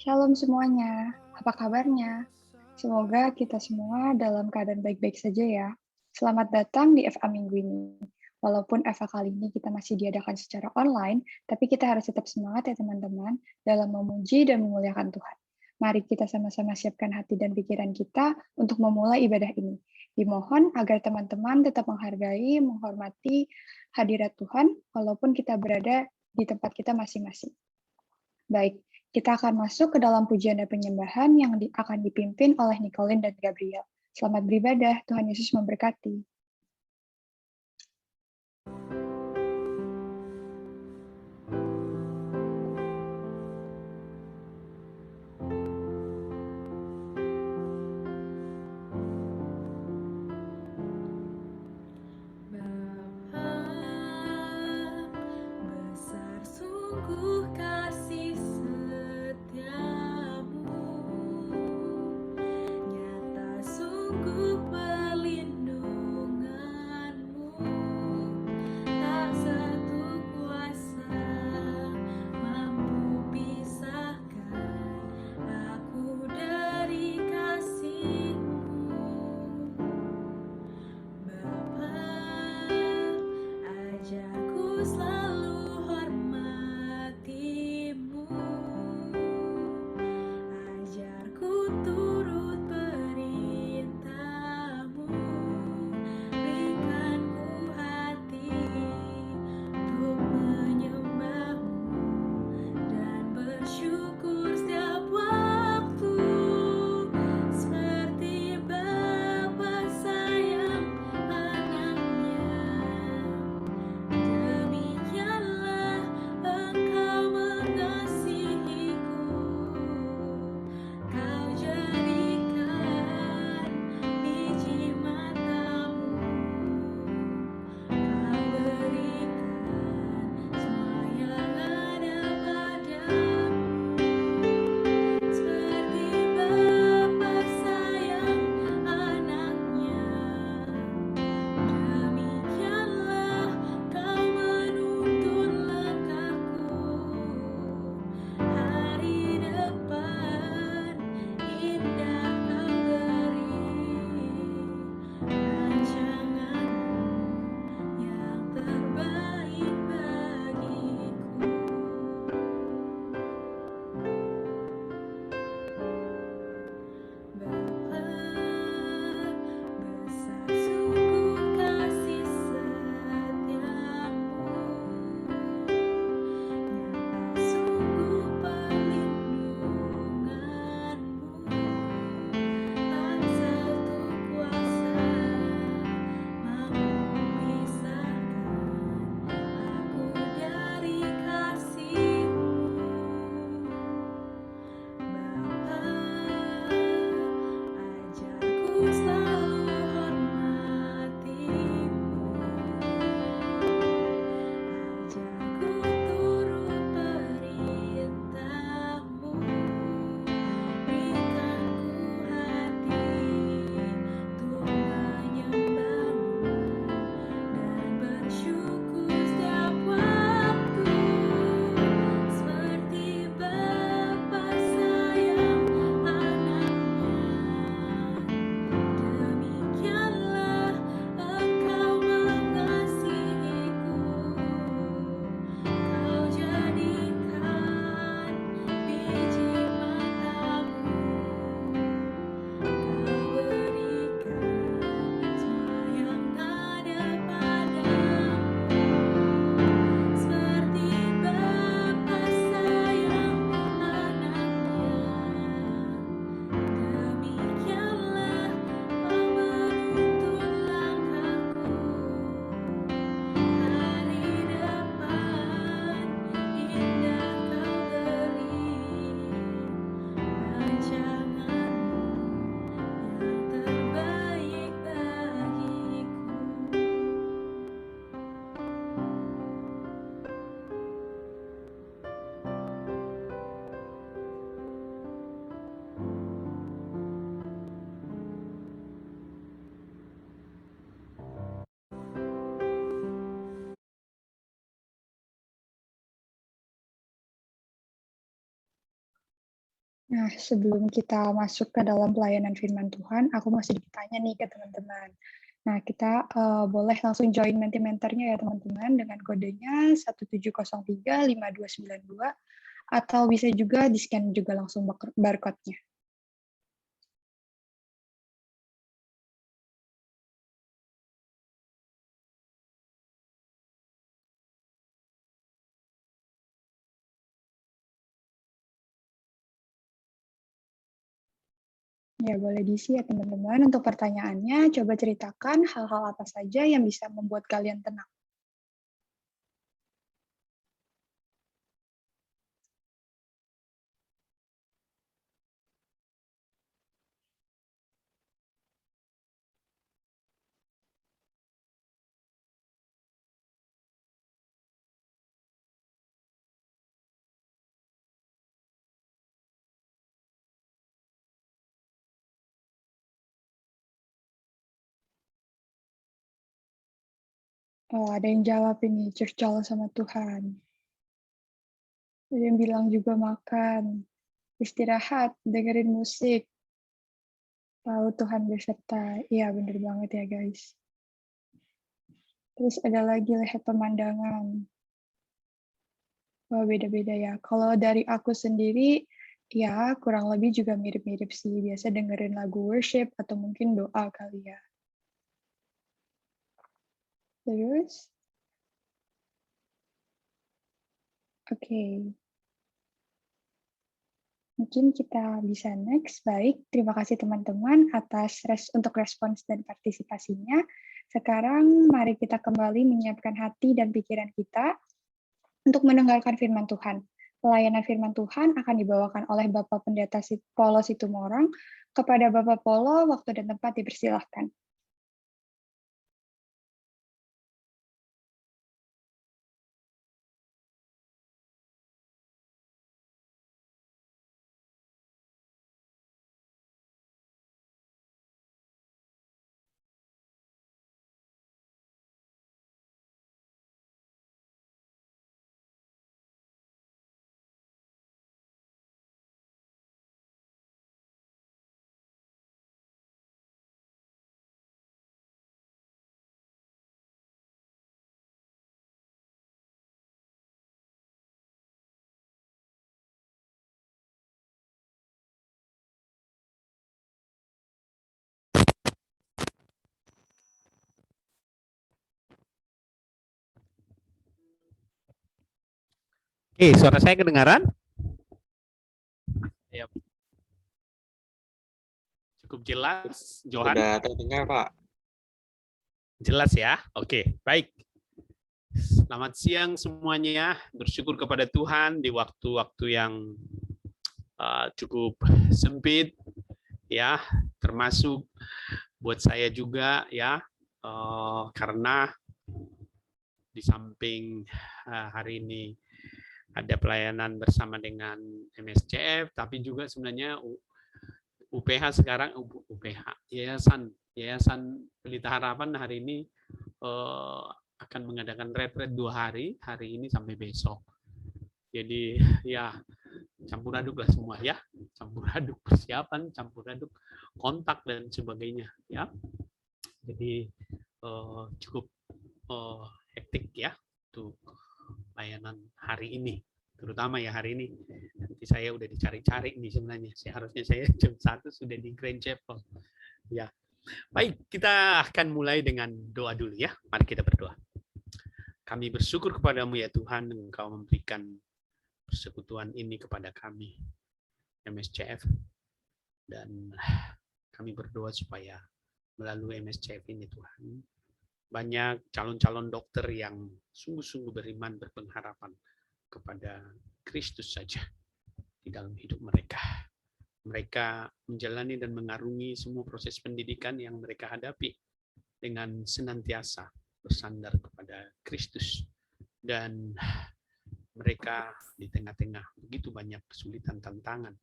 Shalom semuanya, apa kabarnya? Semoga kita semua dalam keadaan baik-baik saja ya. Selamat datang di FA Minggu ini. Walaupun FA kali ini kita masih diadakan secara online, tapi kita harus tetap semangat ya teman-teman dalam memuji dan memuliakan Tuhan. Mari kita sama-sama siapkan hati dan pikiran kita untuk memulai ibadah ini. Dimohon agar teman-teman tetap menghargai, menghormati hadirat Tuhan, walaupun kita berada di tempat kita masing-masing. Baik, kita akan masuk ke dalam pujian dan penyembahan yang akan dipimpin oleh Nicolin dan Gabriel. Selamat beribadah, Tuhan Yesus memberkati. Nyata sungguh pelindung Nah, sebelum kita masuk ke dalam pelayanan firman Tuhan, aku masih ditanya nih ke teman-teman. Nah, kita boleh langsung join Mentimenternya ya teman-teman dengan kodenya 17035292 atau bisa juga di-scan juga langsung barcode-nya. Ya, boleh diisi ya teman-teman. Untuk pertanyaannya, coba ceritakan hal-hal apa saja yang bisa membuat kalian tenang. Oh, ada yang jawab ini, curcol sama Tuhan. Ada yang bilang juga makan, istirahat, dengerin musik, tahu Tuhan beserta. Iya, bener banget ya guys. Terus ada lagi lihat pemandangan. Wah, beda-beda ya. Kalau dari aku sendiri, ya kurang lebih juga mirip-mirip sih. Biasa dengerin lagu worship atau mungkin doa kali ya. Terus, oke. Mungkin kita bisa next. Baik, terima kasih teman-teman atas untuk respons dan partisipasinya. Sekarang mari kita kembali menyiapkan hati dan pikiran kita untuk mendengarkan firman Tuhan. Pelayanan firman Tuhan akan dibawakan oleh Bapak Pendeta Polo Situmorang. Kepada Bapak Polo, waktu dan tempat dipersilahkan. Oke, suara saya kedengaran? Ya. Cukup jelas, Johan? Sudah terdengar, Pak. Jelas ya? Oke, baik. Selamat siang semuanya. Bersyukur kepada Tuhan di waktu-waktu yang cukup sempit, ya, termasuk buat saya juga, ya, karena di samping hari ini ada pelayanan bersama dengan MSCF, tapi juga sebenarnya UPH sekarang, Yayasan Pelita Harapan hari ini akan mengadakan retret 2 hari ini sampai besok. Jadi ya campur aduk lah semua ya, campur aduk persiapan, campur aduk kontak dan sebagainya ya. Jadi cukup hektik ya untuk layanan hari ini, terutama ya hari ini. Nanti saya udah dicari-cari nih sebenarnya. Seharusnya saya jam 1 sudah di Grand Chapel. Ya. Baik, kita akan mulai dengan doa dulu ya. Mari kita berdoa. Kami bersyukur kepadamu ya Tuhan, Engkau memberikan persekutuan ini kepada kami, MSCF. Dan kami berdoa supaya melalui MSCF ini Tuhan, banyak calon-calon dokter yang sungguh-sungguh beriman, berpengharapan kepada Kristus saja di dalam hidup mereka. Mereka menjalani dan mengarungi semua proses pendidikan yang mereka hadapi dengan senantiasa bersandar kepada Kristus. Dan mereka di tengah-tengah begitu banyak kesulitan tantangan,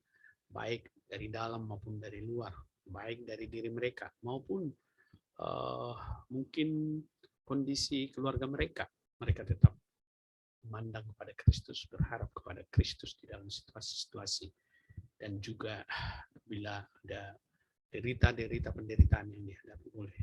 baik dari dalam maupun dari luar, baik dari diri mereka maupun mungkin kondisi keluarga mereka. Mereka tetap memandang kepada Kristus, berharap kepada Kristus di dalam situasi-situasi. dan juga bila ada derita-derita penderitaan yang dihadapi oleh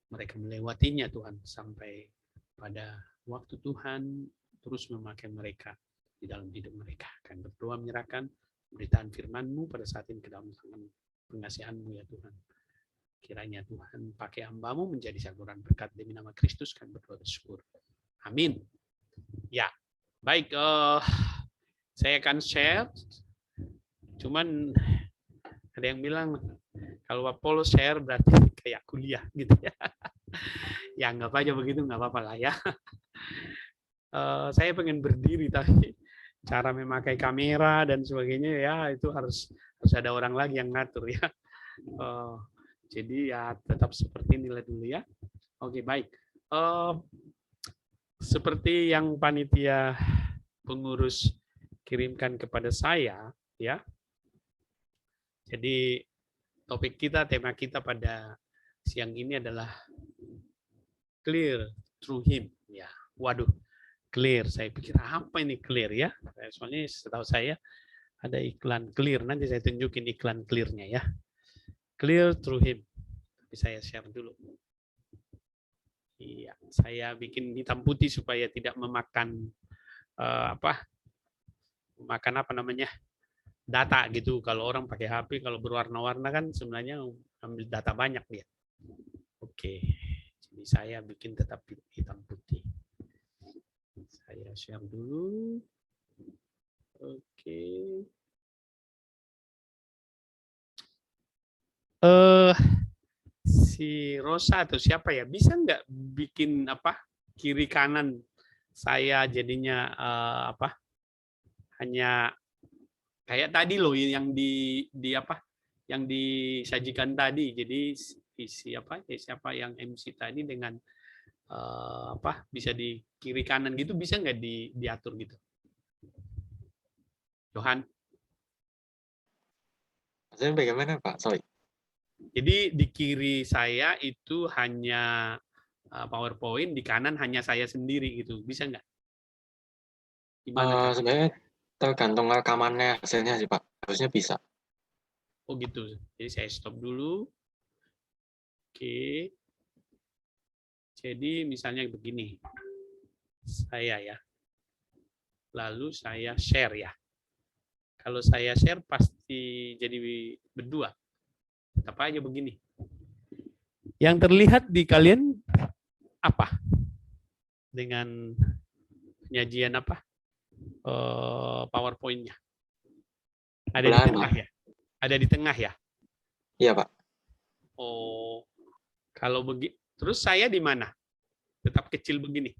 mereka melewatinya Tuhan, sampai pada waktu Tuhan terus memakai mereka di dalam hidup mereka. Akan berdoa menyerahkan pemberitaan firman-Mu pada saat ini ke dalam tangan pengasihan-Mu ya Tuhan. Kiranya Tuhan pakai hamba-Mu menjadi saluran berkat demi nama Kristus, kan berdoa bersyukur. Amin. Ya, baik. Saya akan share. Cuman ada yang bilang kalau Apollo share berarti kayak kuliah gitu ya. Ya anggap aja begitu, nggak apa-apa lah ya. Saya pengen berdiri tapi cara memakai kamera dan sebagainya ya itu harus ada orang lagi yang ngatur ya. Jadi ya tetap seperti inilah dulu ya. Oke, baik. Seperti yang panitia pengurus kirimkan kepada saya ya. Jadi topik kita, tema kita pada siang ini adalah clear through him ya. Waduh, clear. Saya pikir apa ini clear ya? Soalnya setahu saya ada iklan clear. Nanti saya tunjukin iklan clearnya ya. Clear through him. Tapi saya share dulu. Iya, saya bikin hitam putih supaya tidak memakan memakan apa namanya data gitu. Kalau orang pakai HP kalau berwarna-warna kan sebenarnya ambil data banyak dia. Oke, jadi saya bikin tetap hitam putih. Saya share dulu. Oke. Si Rosa atau siapa ya, bisa nggak bikin apa kiri kanan saya jadinya hanya kayak tadi loh yang di apa yang disajikan tadi. Jadi siapa yang MC tadi dengan bisa di kiri kanan gitu, bisa nggak diatur gitu, Johan? Maksudnya bagaimana Pak? Sorry. Jadi di kiri saya itu hanya PowerPoint, di kanan hanya saya sendiri gitu, bisa nggak? Gimana? Sebenarnya tergantung rekamannya hasilnya sih Pak, harusnya bisa. Oh gitu, jadi saya stop dulu. Oke, jadi misalnya begini, saya ya, lalu saya share ya. Kalau saya share pasti jadi berdua, tetap aja begini. Yang terlihat di kalian apa? Dengan penyajian apa? PowerPoint-nya. Ada di tengah ya? Ada di tengah ya? Iya Pak. Oh, kalau begitu, terus saya di mana? Tetap kecil begini.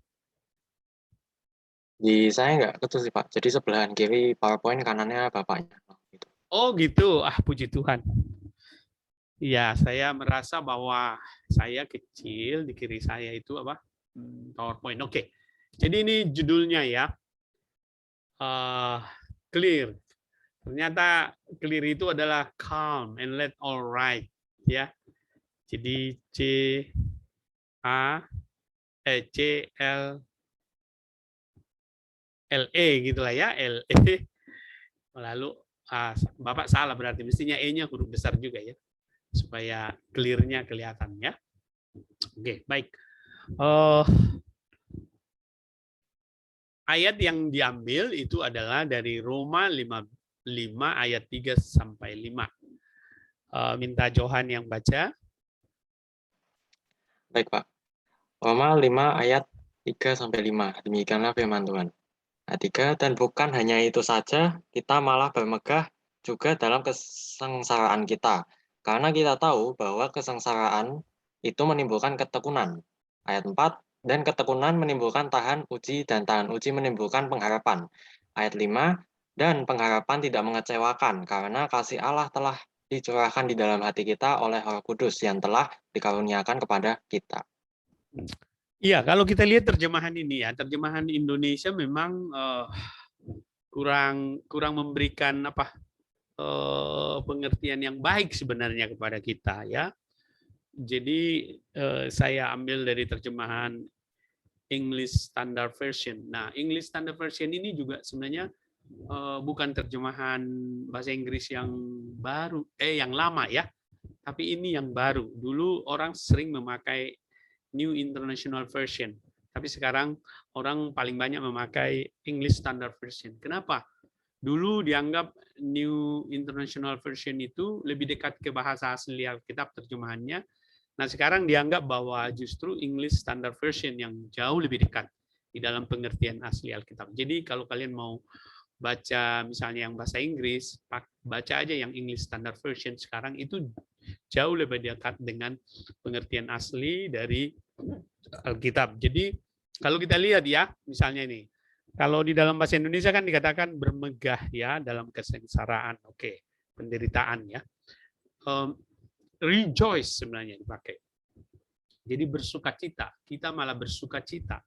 Di saya nggak kecil sih Pak, jadi sebelahan kiri PowerPoint, kanannya Bapaknya. Oh gitu, puji Tuhan. Ya, saya merasa bahwa saya kecil, di kiri saya itu apa? PowerPoint. Oke. Jadi ini judulnya ya. Clear. Ternyata clear itu adalah calm and let all right, ya. Jadi C L E gitulah ya, L E. Lalu Bapak salah berarti, mestinya E-nya huruf besar juga ya, supaya clear-nya kelihatan ya. Oke, baik. Ayat yang diambil itu adalah dari Roma 5 ayat 3 sampai 5. Minta Johan yang baca. Baik Pak. Roma 5 ayat 3 sampai 5. Demikianlah firman Tuhan. Ayat 3, dan bukan hanya itu saja, kita malah bermegah juga dalam kesengsaraan kita. Karena kita tahu bahwa kesengsaraan itu menimbulkan ketekunan. Ayat 4, dan ketekunan menimbulkan tahan uji, dan tahan uji menimbulkan pengharapan. Ayat 5, dan pengharapan tidak mengecewakan, karena kasih Allah telah dicurahkan di dalam hati kita oleh Roh Kudus yang telah dikaruniakan kepada kita. Iya, kalau kita lihat terjemahan ini ya, terjemahan Indonesia memang kurang memberikan pengertian yang baik sebenarnya kepada kita ya. Jadi saya ambil dari terjemahan English Standard Version. Nah, English Standard Version ini juga sebenarnya bukan terjemahan bahasa Inggris yang baru, yang lama ya, tapi ini yang baru. Dulu orang sering memakai New International Version, tapi sekarang orang paling banyak memakai English Standard Version. Kenapa? Dulu dianggap New International Version itu lebih dekat ke bahasa asli Alkitab terjemahannya. Nah, sekarang dianggap bahwa justru English Standard Version yang jauh lebih dekat di dalam pengertian asli Alkitab. Jadi kalau kalian mau baca misalnya yang bahasa Inggris, baca aja yang English Standard Version sekarang itu jauh lebih dekat dengan pengertian asli dari Alkitab. Jadi kalau kita lihat ya, misalnya ini, kalau di dalam bahasa Indonesia kan dikatakan bermegah ya dalam kesengsaraan, oke, penderitaan ya. Rejoice sebenarnya dipakai. Jadi bersukacita, kita malah bersukacita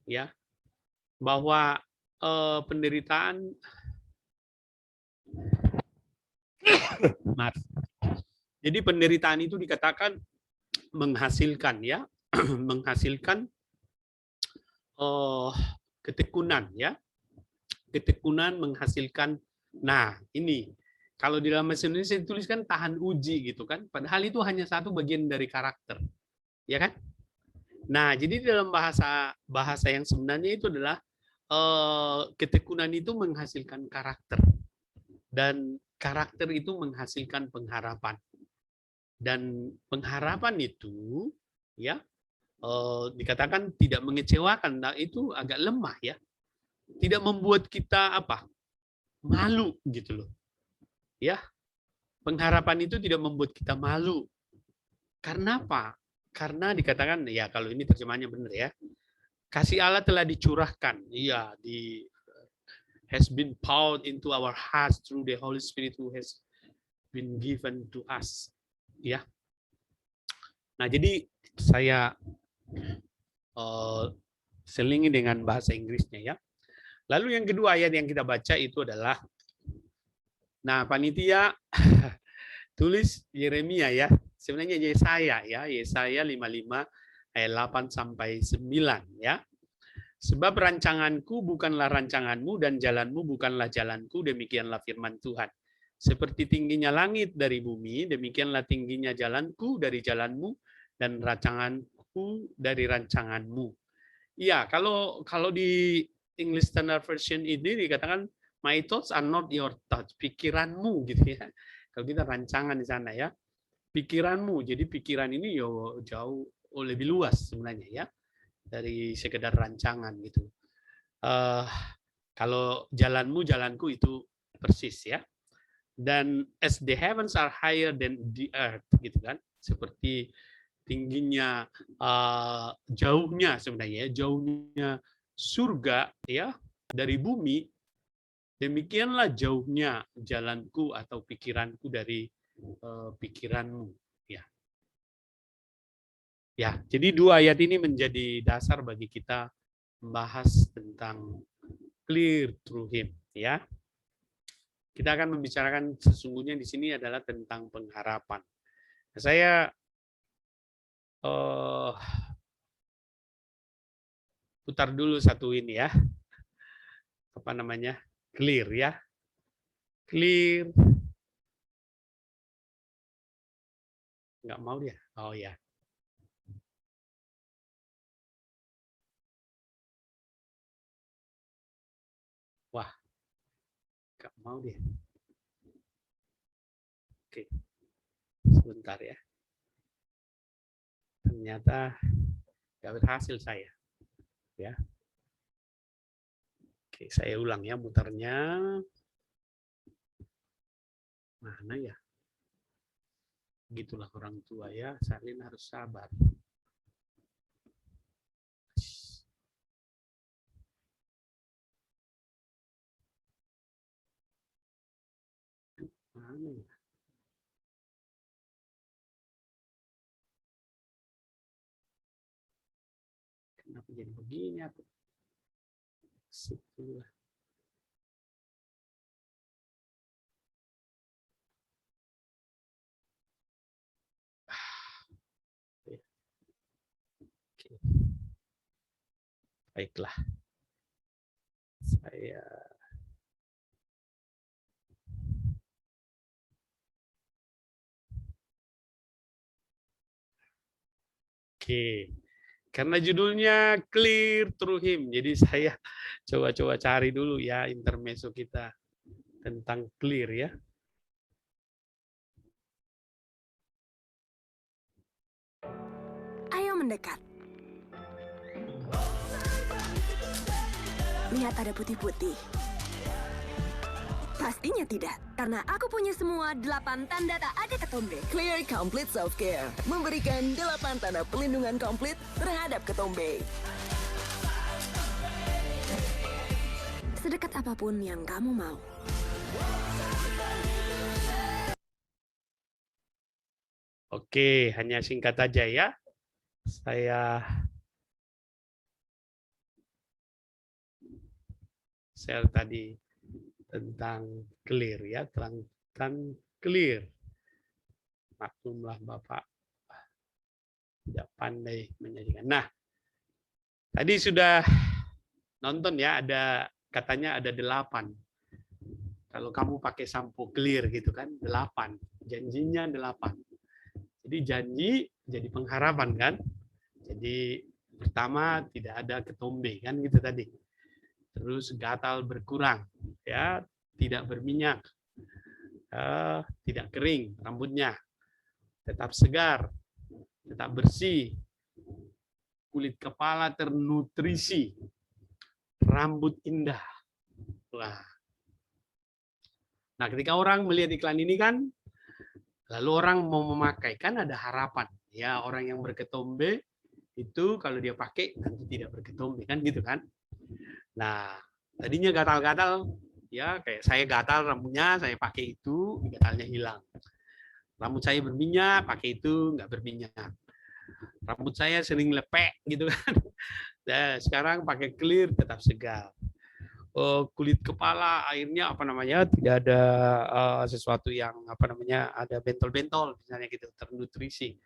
ya bahwa penderitaan maaf. Jadi penderitaan itu dikatakan menghasilkan ya, menghasilkan ketekunan ya. Ketekunan menghasilkan, nah ini kalau di dalam bahasa Indonesia dituliskan tahan uji gitu kan, padahal itu hanya satu bagian dari karakter, ya kan? Nah, jadi dalam bahasa yang sebenarnya itu adalah ketekunan itu menghasilkan karakter, dan karakter itu menghasilkan pengharapan, dan pengharapan itu ya dikatakan tidak mengecewakan, nah itu agak lemah ya, tidak membuat kita apa malu gitu loh. Ya, pengharapan itu tidak membuat kita malu. Karena apa? Karena dikatakan ya kalau ini terjemahannya benar ya. Kasih Allah telah dicurahkan. Iya, has been poured into our hearts through the Holy Spirit who has been given to us. Ya. Nah, jadi saya selingi dengan bahasa Inggrisnya ya. Lalu yang kedua ayat yang kita baca itu adalah, nah panitia tulis Yeremia ya, sebenarnya Yesaya ya, Yesaya 55 ayat 8 sampai 9 ya. Sebab rancanganku bukanlah rancanganmu dan jalanmu bukanlah jalanku, demikianlah firman Tuhan. Seperti tingginya langit dari bumi, demikianlah tingginya jalanku dari jalanmu dan rancanganku dari rancanganmu. Iya, kalau di English Standard Version ini dikatakan my thoughts are not your thoughts, pikiranmu gitu ya. Kalau kita rancangan di sana ya, pikiranmu. Jadi pikiran ini jauh lebih luas sebenarnya ya dari sekedar rancangan gitu. Kalau jalanmu, jalanku itu persis ya. Dan as the heavens are higher than the earth gitu kan, seperti tingginya jauhnya sebenarnya jauhnya surga ya dari bumi, demikianlah jauhnya jalanku atau pikiranku dari pikiranmu ya. Ya, jadi dua ayat ini menjadi dasar bagi kita membahas tentang clear through him ya. Kita akan membicarakan sesungguhnya di sini adalah tentang pengharapan. Saya putar dulu satu ini ya. Apa namanya? Clear ya. Clear. Nggak mau dia. Oh ya. Wah. Nggak mau dia. Oke. Sebentar ya. Ternyata nggak berhasil saya. Ya. Oke, saya ulang ya mutarnya. Mana ya? Gitulah orang tua ya, salin harus sabar. Mana ya? Kenapa jadi begini aku? Situlah. Oke. Baiklah. Saya Oke. Karena judulnya Clear Through Him. Jadi saya coba-coba cari dulu ya intermezzo kita tentang clear ya. Ayo mendekat. Lihat ada putih-putih. Pastinya tidak, karena aku punya semua 8 tanda tak ada ketombe. Clear Complete Self Care memberikan 8 tanda pelindungan komplit terhadap ketombe. Sedekat apapun yang kamu mau. Oke, hanya singkat aja ya. Saya share tadi tentang clear ya, terangkan clear. Maklumlah Bapak tidak pandai menyajikan. Nah, tadi sudah nonton ya, ada katanya ada 8. Kalau kamu pakai sampo clear gitu kan, 8. Janjinya 8. Jadi janji jadi pengharapan kan. Jadi pertama tidak ada ketombe kan gitu tadi. Terus gatal berkurang ya, tidak berminyak, tidak kering rambutnya, tetap segar, tetap bersih, kulit kepala ternutrisi, rambut indah. Wah. Nah, ketika orang melihat iklan ini kan, lalu orang mau memakai, kan ada harapan. Ya, orang yang berketombe itu kalau dia pakai nanti tidak berketombe kan gitu kan. Nah, tadinya gatal-gatal, ya kayak saya gatal rambutnya, saya pakai itu, gatalnya hilang. Rambut saya berminyak, pakai itu nggak berminyak. Rambut saya sering lepek gitu kan. Nah, sekarang pakai clear tetap segar. Kulit kepala airnya apa namanya tidak ada sesuatu yang apa namanya ada bentol-bentol misalnya gitu, ternutrisi.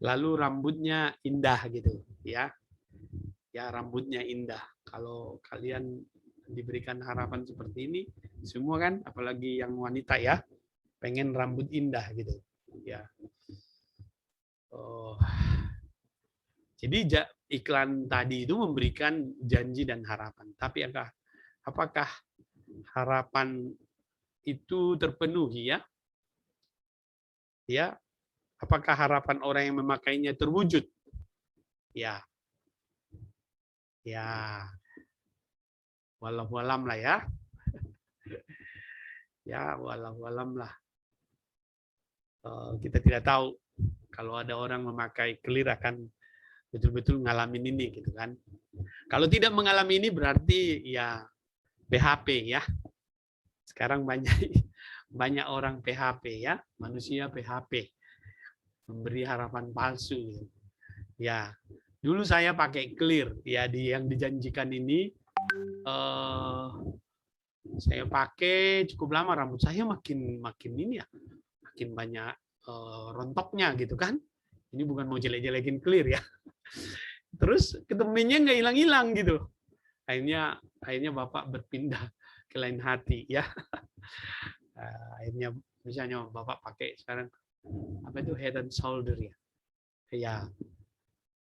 Lalu rambutnya indah gitu ya. Ya, rambutnya indah. Kalau kalian diberikan harapan seperti ini, semua kan, apalagi yang wanita ya, pengen rambut indah gitu. Ya. Jadi iklan tadi itu memberikan janji dan harapan. Tapi apakah harapan itu terpenuhi ya? Ya. Apakah harapan orang yang memakainya terwujud? Ya. Ya, walau-walam lah ya. Ya, walau-walam lah. Kita tidak tahu kalau ada orang memakai clear akan betul-betul ngalamin ini gitu kan. Kalau tidak mengalami ini berarti ya PHP ya. Sekarang banyak orang PHP ya, manusia PHP. Memberi harapan palsu. Ya. Dulu saya pakai clear ya, yang dijanjikan ini saya pakai cukup lama, rambut saya makin ini ya, makin banyak rontoknya gitu kan. Ini bukan mau jelek-jelekin clear ya. Terus ketombennya nggak hilang-hilang gitu. Akhirnya Bapak berpindah ke lain hati ya. Akhirnya misalnya Bapak pakai sekarang apa itu Head and Shoulder ya. Ya.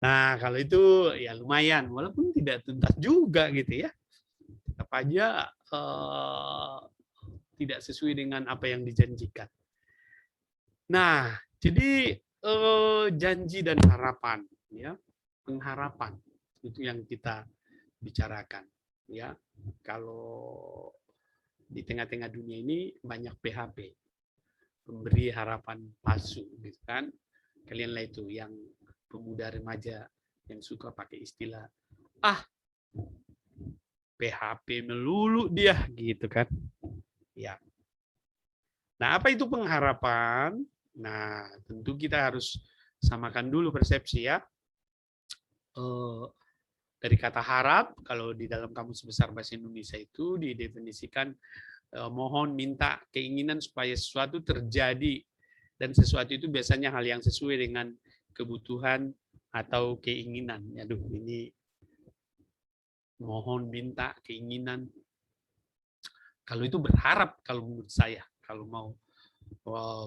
Nah, kalau itu ya lumayan, walaupun tidak tuntas juga gitu ya. Tetap aja tidak sesuai dengan apa yang dijanjikan. Nah, jadi janji dan harapan, ya, pengharapan itu yang kita bicarakan, ya. Kalau di tengah-tengah dunia ini banyak PHP, pemberi harapan palsu, gitu kan? Kalianlah itu yang pemuda remaja yang suka pakai istilah PHP melulu dia gitu kan ya. Nah, apa itu pengharapan? Nah, tentu kita harus samakan dulu persepsi ya. Dari kata harap, kalau di dalam Kamus Besar Bahasa Indonesia itu didefinisikan mohon, minta, keinginan supaya sesuatu terjadi, dan sesuatu itu biasanya hal yang sesuai dengan kebutuhan atau keinginan. Aduh, ini mohon, minta, keinginan. Kalau itu berharap, kalau menurut saya, kalau mau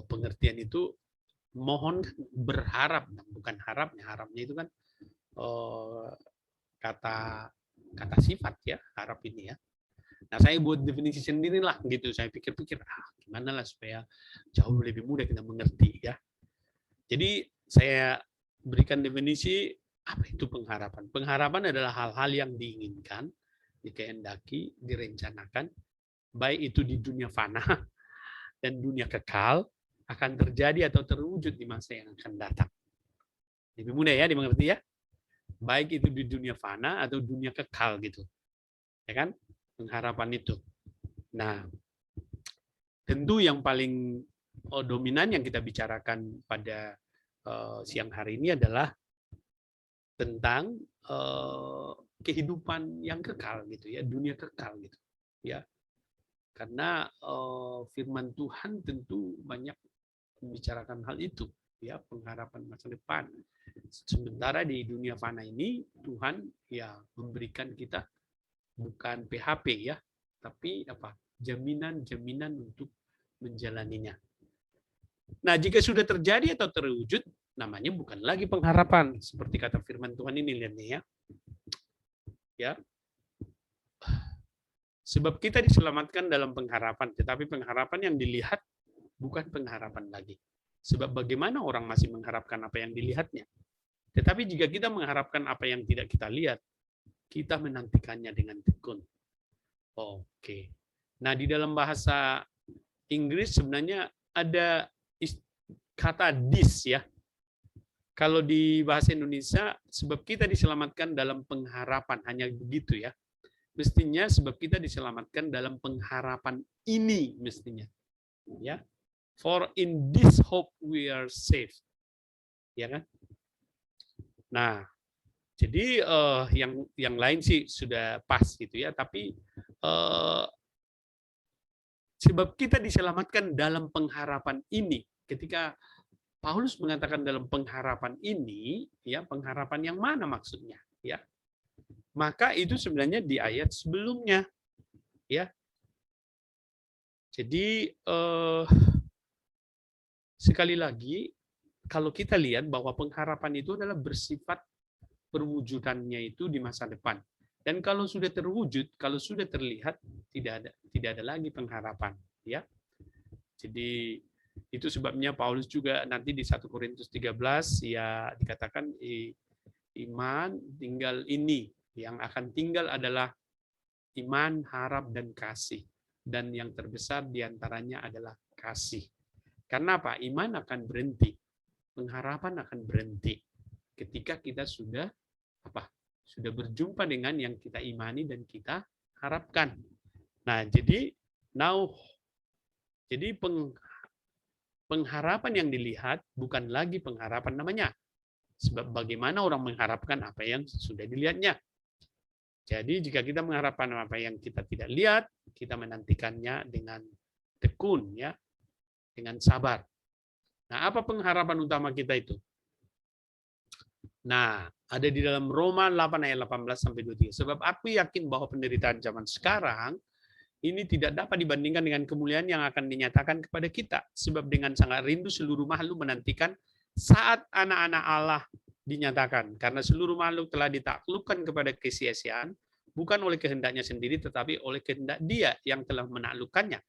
pengertian itu mohon kan berharap, bukan harapnya. Harapnya itu kan kata sifat ya, harap ini ya. Nah, saya buat definisi sendiri lah gitu. Saya pikir-pikir, gimana lah supaya jauh lebih mudah kita mengerti ya. Jadi saya berikan definisi apa itu pengharapan. Pengharapan adalah hal-hal yang diinginkan, dikehendaki, direncanakan, baik itu di dunia fana dan dunia kekal, akan terjadi atau terwujud di masa yang akan datang. Lebih mudah ya dimengerti ya. Baik itu di dunia fana atau dunia kekal gitu. Ya kan? Pengharapan itu. Nah, tentu yang paling dominan yang kita bicarakan pada siang hari ini adalah tentang kehidupan yang kekal gitu ya, dunia kekal gitu ya. Karena firman Tuhan tentu banyak membicarakan hal itu ya, pengharapan masa depan. Sementara di dunia fana ini Tuhan ya memberikan kita bukan PHP ya, tapi apa? Jaminan-jaminan untuk menjalaninya. Nah, jika sudah terjadi atau terwujud, namanya bukan lagi pengharapan seperti kata firman Tuhan ini, lihat nih ya. Ya. Sebab kita diselamatkan dalam pengharapan, tetapi pengharapan yang dilihat bukan pengharapan lagi. Sebab bagaimana orang masih mengharapkan apa yang dilihatnya. Tetapi jika kita mengharapkan apa yang tidak kita lihat, kita menantikannya dengan tekun. Oke. Nah, di dalam bahasa Inggris sebenarnya ada kata this ya. Kalau di bahasa Indonesia, sebab kita diselamatkan dalam pengharapan, hanya begitu ya. Mestinya sebab kita diselamatkan dalam pengharapan ini mestinya. Ya. For in this hope we are saved. Ya kan? Nah, jadi yang lain sih sudah pas gitu ya, tapi sebab kita diselamatkan dalam pengharapan ini. Ketika Paulus mengatakan dalam pengharapan ini, ya pengharapan yang mana maksudnya? Ya, maka itu sebenarnya di ayat sebelumnya, ya. Jadi sekali lagi, kalau kita lihat bahwa pengharapan itu adalah bersifat perwujudannya itu di masa depan. Dan kalau sudah terwujud, kalau sudah terlihat, tidak ada lagi pengharapan, ya. Jadi itu sebabnya Paulus juga nanti di 1 Korintus 13 ya dikatakan iman tinggal ini, yang akan tinggal adalah iman, harap dan kasih. Dan yang terbesar diantaranya adalah kasih. Karena apa? Iman akan berhenti, pengharapan akan berhenti ketika kita sudah berjumpa dengan yang kita imani dan kita harapkan. Nah, jadi pengharapan yang dilihat bukan lagi pengharapan namanya. Sebab bagaimana orang mengharapkan apa yang sudah dilihatnya. Jadi jika kita mengharapkan apa yang kita tidak lihat, kita menantikannya dengan tekun ya, dengan sabar. Nah, apa pengharapan utama kita itu? Nah, ada di dalam Roma 8 ayat 18 sampai 23. Sebab aku yakin bahwa penderitaan zaman sekarang ini tidak dapat dibandingkan dengan kemuliaan yang akan dinyatakan kepada kita. Sebab dengan sangat rindu seluruh makhluk menantikan saat anak-anak Allah dinyatakan. Karena seluruh makhluk telah ditaklukkan kepada kesia-siaan, bukan oleh kehendaknya sendiri, tetapi oleh kehendak Dia yang telah menaklukkannya.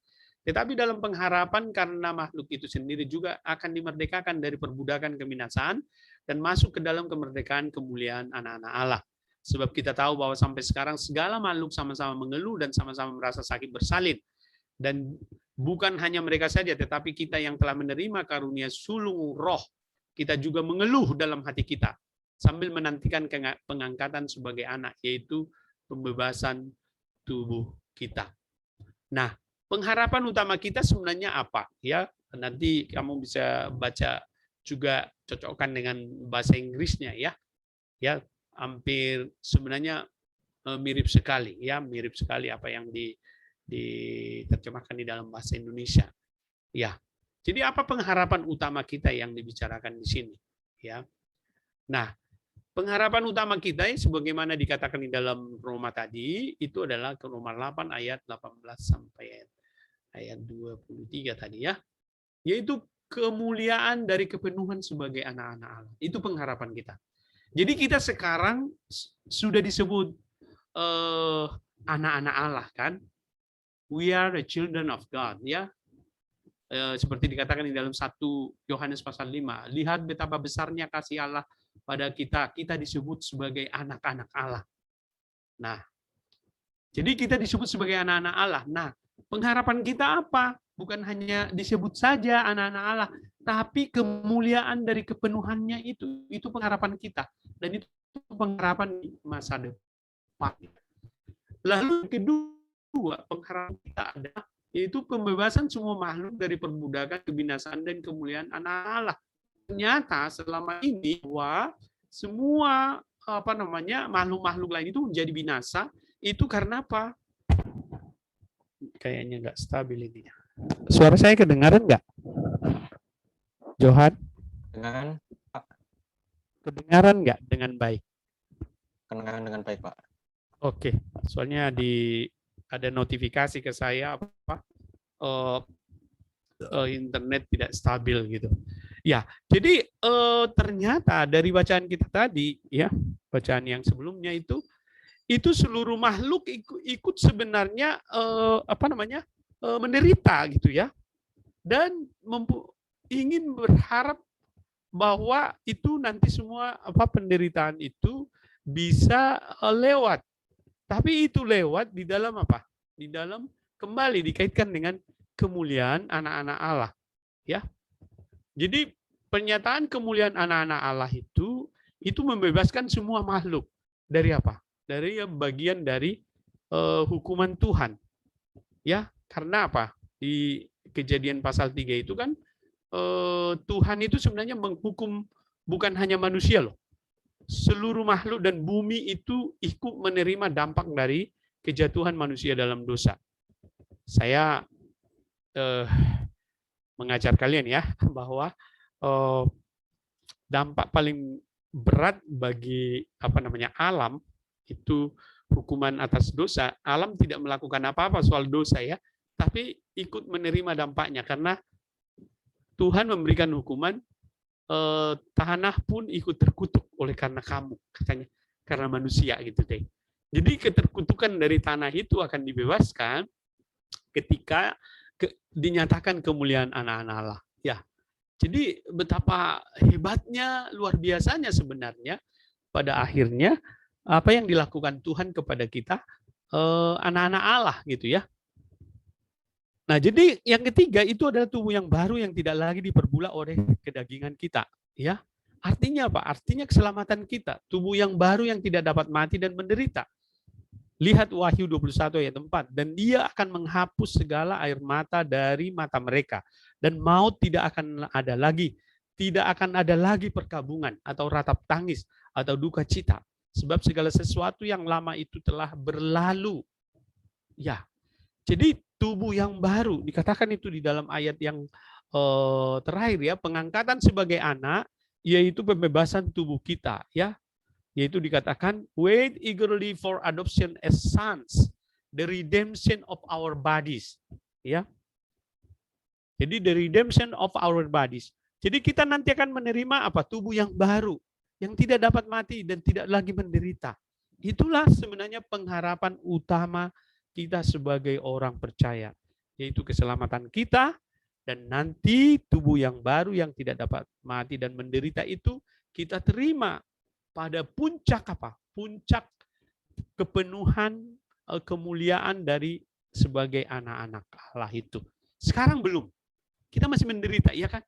Tetapi dalam pengharapan karena makhluk itu sendiri juga akan dimerdekakan dari perbudakan kebinasaan dan masuk ke dalam kemerdekaan kemuliaan anak-anak Allah. Sebab kita tahu bahwa sampai sekarang segala makhluk sama-sama mengeluh dan sama-sama merasa sakit bersalin. Dan bukan hanya mereka saja, tetapi kita yang telah menerima karunia sulung roh, kita juga mengeluh dalam hati kita sambil menantikan pengangkatan sebagai anak, yaitu pembebasan tubuh kita. Nah, pengharapan utama kita sebenarnya apa? Ya, nanti kamu bisa baca juga, cocokkan dengan bahasa Inggrisnya ya. Ya, hampir sebenarnya mirip sekali ya, mirip sekali apa yang diterjemahkan di dalam bahasa Indonesia. Ya. Jadi apa pengharapan utama kita yang dibicarakan di sini? Ya. Nah, pengharapan utama kita sebagaimana dikatakan di dalam Roma tadi, itu adalah ke Roma 8 ayat 18 sampai ayat 23 tadi ya. Yaitu kemuliaan dari kepenuhan sebagai anak-anak Allah. Itu pengharapan kita. Jadi kita sekarang sudah disebut anak-anak Allah kan? We are the children of God, ya. Seperti dikatakan di dalam 1 Yohanes pasal 5. Lihat betapa besarnya kasih Allah pada kita. Kita disebut sebagai anak-anak Allah. Nah, jadi kita disebut sebagai anak-anak Allah. Nah, pengharapan kita apa? Bukan hanya disebut saja anak-anak Allah, tapi kemuliaan dari kepenuhannya itu pengharapan kita. Dan itu pengharapan di masa depan. Lalu kedua, pengharapan kita adalah yaitu pembebasan semua makhluk dari perbudakan, kebinasaan, dan kemuliaan anak Allah. Ternyata selama ini bahwa semua makhluk-makhluk lain itu menjadi binasa, itu karena apa? Kayaknya nggak stabil ini. Suara saya kedengaran nggak? Johan? Kedengaran nggak dengan baik? Kedengaran dengan baik, Pak. Oke, soalnya ada notifikasi ke saya internet tidak stabil gitu. Ya, jadi ternyata dari bacaan kita tadi, ya bacaan yang sebelumnya itu seluruh makhluk ikut sebenarnya menderita gitu ya, dan ingin berharap bahwa itu nanti semua penderitaan itu bisa lewat. Tapi itu lewat di dalam apa? Di dalam kembali dikaitkan dengan kemuliaan anak-anak Allah, ya. Jadi pernyataan kemuliaan anak-anak Allah itu membebaskan semua makhluk dari apa? Dari bagian dari hukuman Tuhan, ya. Karena apa? Di Kejadian pasal 3 itu kan Tuhan itu sebenarnya menghukum bukan hanya manusia loh. Seluruh makhluk dan bumi itu ikut menerima dampak dari kejatuhan manusia dalam dosa. Saya mengajar kalian ya bahwa dampak paling berat bagi alam itu hukuman atas dosa. Alam tidak melakukan apa-apa soal dosa ya, tapi ikut menerima dampaknya karena Tuhan memberikan hukuman. Tanah pun ikut terkutuk oleh karena kamu, katanya, karena manusia gitu deh. Jadi keterkutukan dari tanah itu akan dibebaskan ketika dinyatakan kemuliaan anak-anak Allah. Ya, jadi betapa hebatnya, luar biasanya sebenarnya pada akhirnya apa yang dilakukan Tuhan kepada kita anak-anak Allah gitu ya. Nah, jadi yang ketiga itu adalah tubuh yang baru yang tidak lagi diperbudak oleh kedagingan kita, ya. Artinya apa? Artinya keselamatan kita, tubuh yang baru yang tidak dapat mati dan menderita. Lihat Wahyu 21 ayat 4, dan Dia akan menghapus segala air mata dari mata mereka, dan maut tidak akan ada lagi, tidak akan ada lagi perkabungan atau ratap tangis atau duka cita, sebab segala sesuatu yang lama itu telah berlalu. Ya. Jadi tubuh yang baru dikatakan itu di dalam ayat yang terakhir ya, pengangkatan sebagai anak yaitu pembebasan tubuh kita ya, yaitu dikatakan wait eagerly for adoption as sons, the redemption of our bodies ya. Jadi the redemption of our bodies. Jadi kita nanti akan menerima apa? Tubuh yang baru yang tidak dapat mati dan tidak lagi menderita. Itulah sebenarnya pengharapan utama kita sebagai orang percaya, yaitu keselamatan kita, dan nanti tubuh yang baru yang tidak dapat mati dan menderita itu kita terima pada puncak apa? Puncak kepenuhan kemuliaan dari sebagai anak-anak Allah itu. Sekarang belum. Kita masih menderita, ya kan?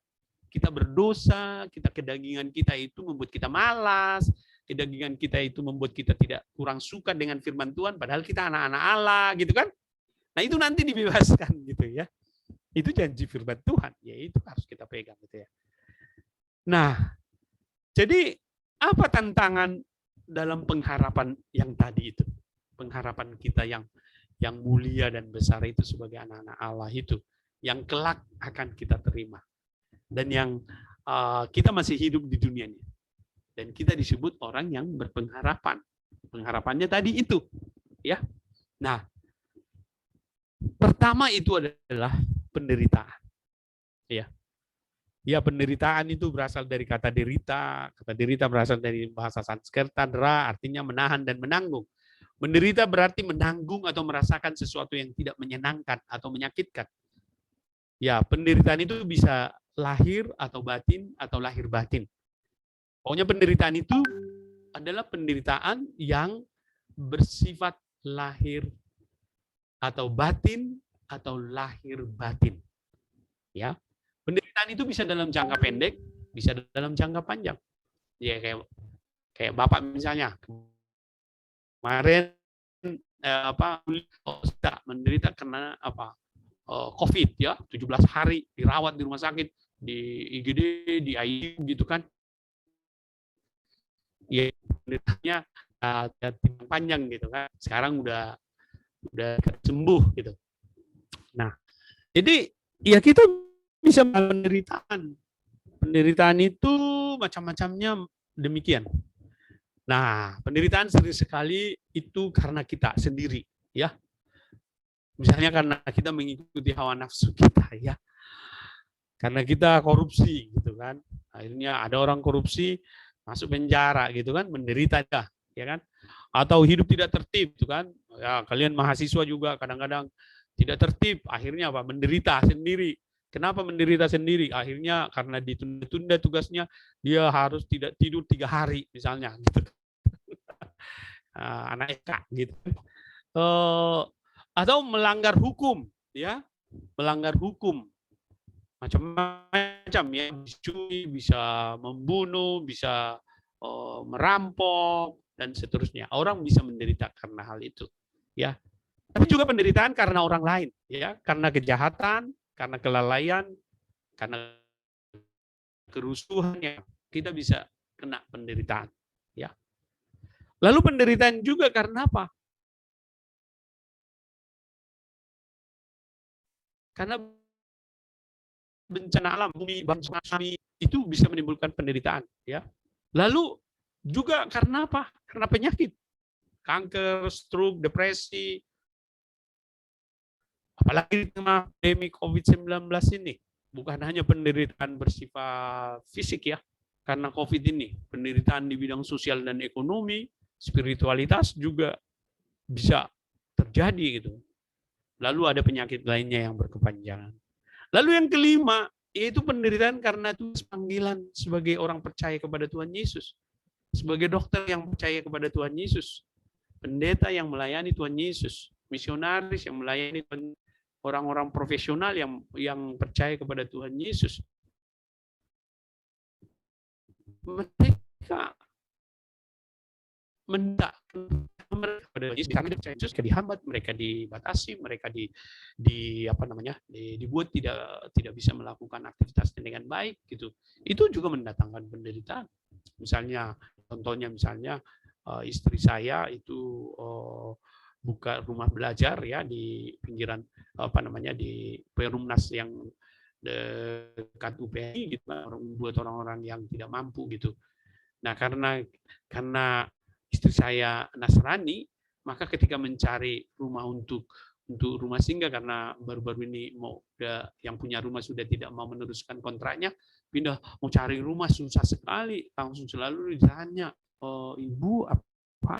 Kita berdosa, kedagingan kita itu membuat kita malas, kedagingan kita itu membuat kita tidak kurang suka dengan firman Tuhan, padahal kita anak-anak Allah, gitu kan? Nah itu nanti dibebaskan, gitu ya. Itu janji firman Tuhan, ya itu harus kita pegang, gitu ya. Nah, jadi apa tantangan dalam pengharapan yang tadi itu? Pengharapan kita yang mulia dan besar itu sebagai anak-anak Allah itu, yang kelak akan kita terima, dan yang kita masih hidup di dunia ini. Dan kita disebut orang yang berpengharapan. Pengharapannya tadi itu, ya. Nah, pertama itu adalah penderitaan, ya. Ya, penderitaan itu berasal dari kata derita. Kata derita berasal dari bahasa Sanskerta, dera, artinya menahan dan menanggung. Menderita berarti menanggung atau merasakan sesuatu yang tidak menyenangkan atau menyakitkan. Ya, penderitaan itu bisa lahir atau batin atau lahir batin. Pokoknya penderitaan itu adalah penderitaan yang bersifat lahir atau batin atau lahir batin. Ya. Penderitaan itu bisa dalam jangka pendek, bisa dalam jangka panjang. Ya kayak Bapak misalnya kemarin menderita karena COVID ya, 17 hari dirawat di rumah sakit, di IGD, di ICU gitu kan. Ya penderitaannya tidak panjang gitu kan. Sekarang udah sembuh gitu. Nah, jadi ya kita bisa penderitaan. Penderitaan itu macam-macamnya demikian. Nah, penderitaan sering sekali itu karena kita sendiri, ya. Misalnya karena kita mengikuti hawa nafsu kita, ya. Karena kita korupsi, gitu kan. Akhirnya ada orang korupsi masuk penjara, gitu kan, menderita, ya kan. Atau hidup tidak tertib, gitu kan. Ya, kalian mahasiswa juga kadang-kadang tidak tertib, akhirnya apa? Menderita sendiri. Kenapa menderita sendiri? Akhirnya karena ditunda-tunda tugasnya, dia harus tidak tidur 3 hari misalnya. Gitu. Anak EK gitu. Atau melanggar hukum, ya, melanggar hukum, macam-macam ya, bisa membunuh, bisa merampok dan seterusnya. Orang bisa menderita karena hal itu, ya. Tapi juga penderitaan karena orang lain, ya, karena kejahatan, karena kelalaian, karena kerusuhan, ya, kita bisa kena penderitaan, ya. Lalu penderitaan juga karena apa? Karena bencana alam, bumi, tsunami itu bisa menimbulkan penderitaan, ya. Lalu juga karena apa? Karena penyakit, kanker, stroke, depresi, apalagi di tengah pandemi COVID-19 ini, bukan hanya penderitaan bersifat fisik ya, karena COVID ini, penderitaan di bidang sosial dan ekonomi, spiritualitas juga bisa terjadi gitu. Lalu ada penyakit lainnya yang berkepanjangan. Lalu yang kelima, yaitu penderitaan karena tugas panggilan sebagai orang percaya kepada Tuhan Yesus. Sebagai dokter yang percaya kepada Tuhan Yesus. Pendeta yang melayani Tuhan Yesus. Misionaris yang melayani orang-orang profesional yang percaya kepada Tuhan Yesus. Mereka mereka dihambat, mereka dibatasi, mereka dibuat tidak bisa melakukan aktivitas dengan baik gitu. Itu juga mendatangkan penderitaan. Misalnya contohnya istri saya itu buka rumah belajar ya di pinggiran di Perumnas yang dekat UPI gitu, buat orang-orang yang tidak mampu gitu. Nah, karena istri saya Nasrani, maka ketika mencari rumah untuk rumah singgah, karena baru-baru ini yang punya rumah sudah tidak mau meneruskan kontraknya, pindah mau cari rumah susah sekali, langsung selalu ditanya, ibu apa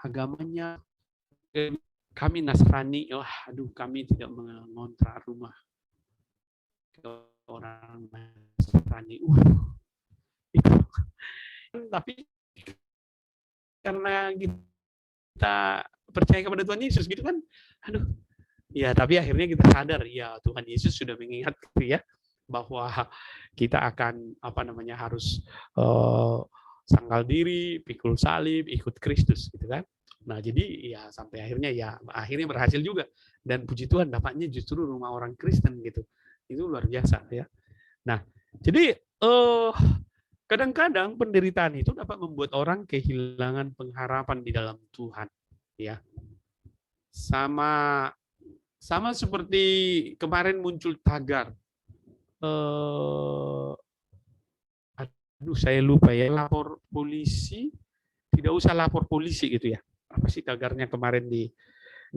agamanya? Kami Nasrani. Kami tidak mengontrak rumah ke orang Nasrani. Itu. Tapi karena kita percaya kepada Tuhan Yesus gitu kan, ya, tapi akhirnya kita sadar ya Tuhan Yesus sudah mengingatkan ya bahwa kita akan harus sangkal diri, pikul salib, ikut Kristus gitu kan. Nah, jadi ya sampai akhirnya berhasil juga, dan puji Tuhan dapatnya justru rumah orang Kristen gitu. Itu luar biasa ya. Nah, jadi kadang-kadang penderitaan itu dapat membuat orang kehilangan pengharapan di dalam Tuhan, ya. Sama seperti kemarin muncul tagar. Saya lupa ya, lapor polisi, tidak usah lapor polisi gitu ya. Apa sih tagarnya kemarin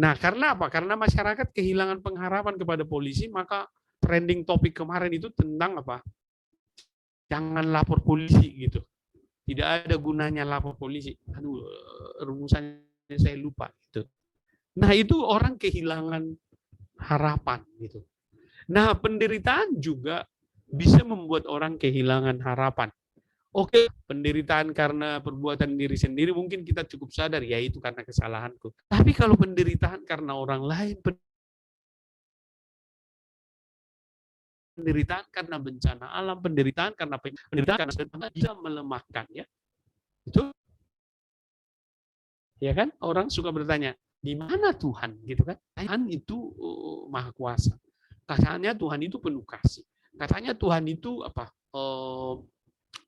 Nah, karena apa? Karena masyarakat kehilangan pengharapan kepada polisi, maka trending topik kemarin itu tentang apa? Jangan lapor polisi gitu. Tidak ada gunanya lapor polisi. Aduh, rumusannya saya lupa gitu. Nah, itu orang kehilangan harapan gitu. Nah, penderitaan juga bisa membuat orang kehilangan harapan. Oke, penderitaan karena perbuatan diri sendiri mungkin kita cukup sadar, ya itu karena kesalahanku. Tapi kalau penderitaan karena orang lain, penderitaan karena bencana alam, penderitaan karena bisa melemahkan, ya. Itu, ya kan? Orang suka bertanya, di mana Tuhan, gitu kan? Tuhan itu maha kuasa. Katanya Tuhan itu penuh kasih. Katanya Tuhan itu apa?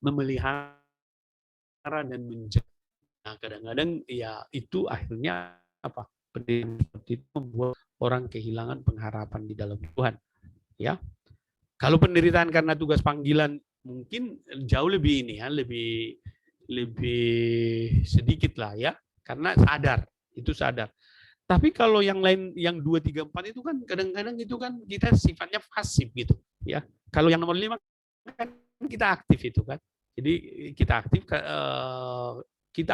Memelihara dan menjaga. Nah, kadang-kadang ya itu akhirnya apa? Penderitaan seperti itu membuat orang kehilangan pengharapan di dalam Tuhan. Ya, kalau penderitaan karena tugas panggilan mungkin jauh lebih ini ya, lebih sedikit lah ya, karena sadar. Tapi kalau yang lain, yang 2, 3, 4 itu kan kadang-kadang itu kan kita sifatnya pasif gitu ya. Kalau yang nomor 5 kan kita aktif itu kan. Jadi kita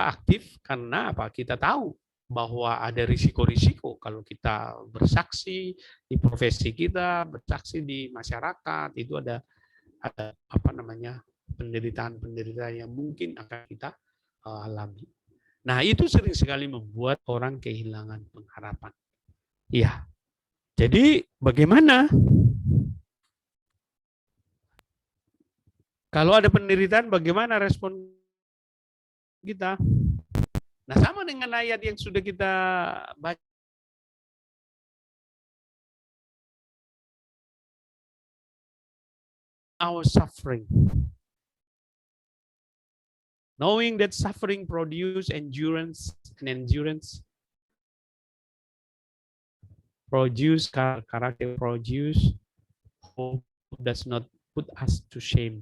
aktif karena apa? Kita tahu bahwa ada risiko-risiko kalau kita bersaksi di profesi kita, bersaksi di masyarakat, itu ada apa namanya? penderitaan-penderitaan yang mungkin akan kita alami. Nah, itu sering sekali membuat orang kehilangan pengharapan. Iya. Jadi bagaimana? Kalau ada penderitaan, bagaimana respon kita? Nah, sama dengan ayat yang sudah kita baca. Our suffering. Knowing that suffering produce endurance, and endurance produce character, produce hope, does not put us to shame.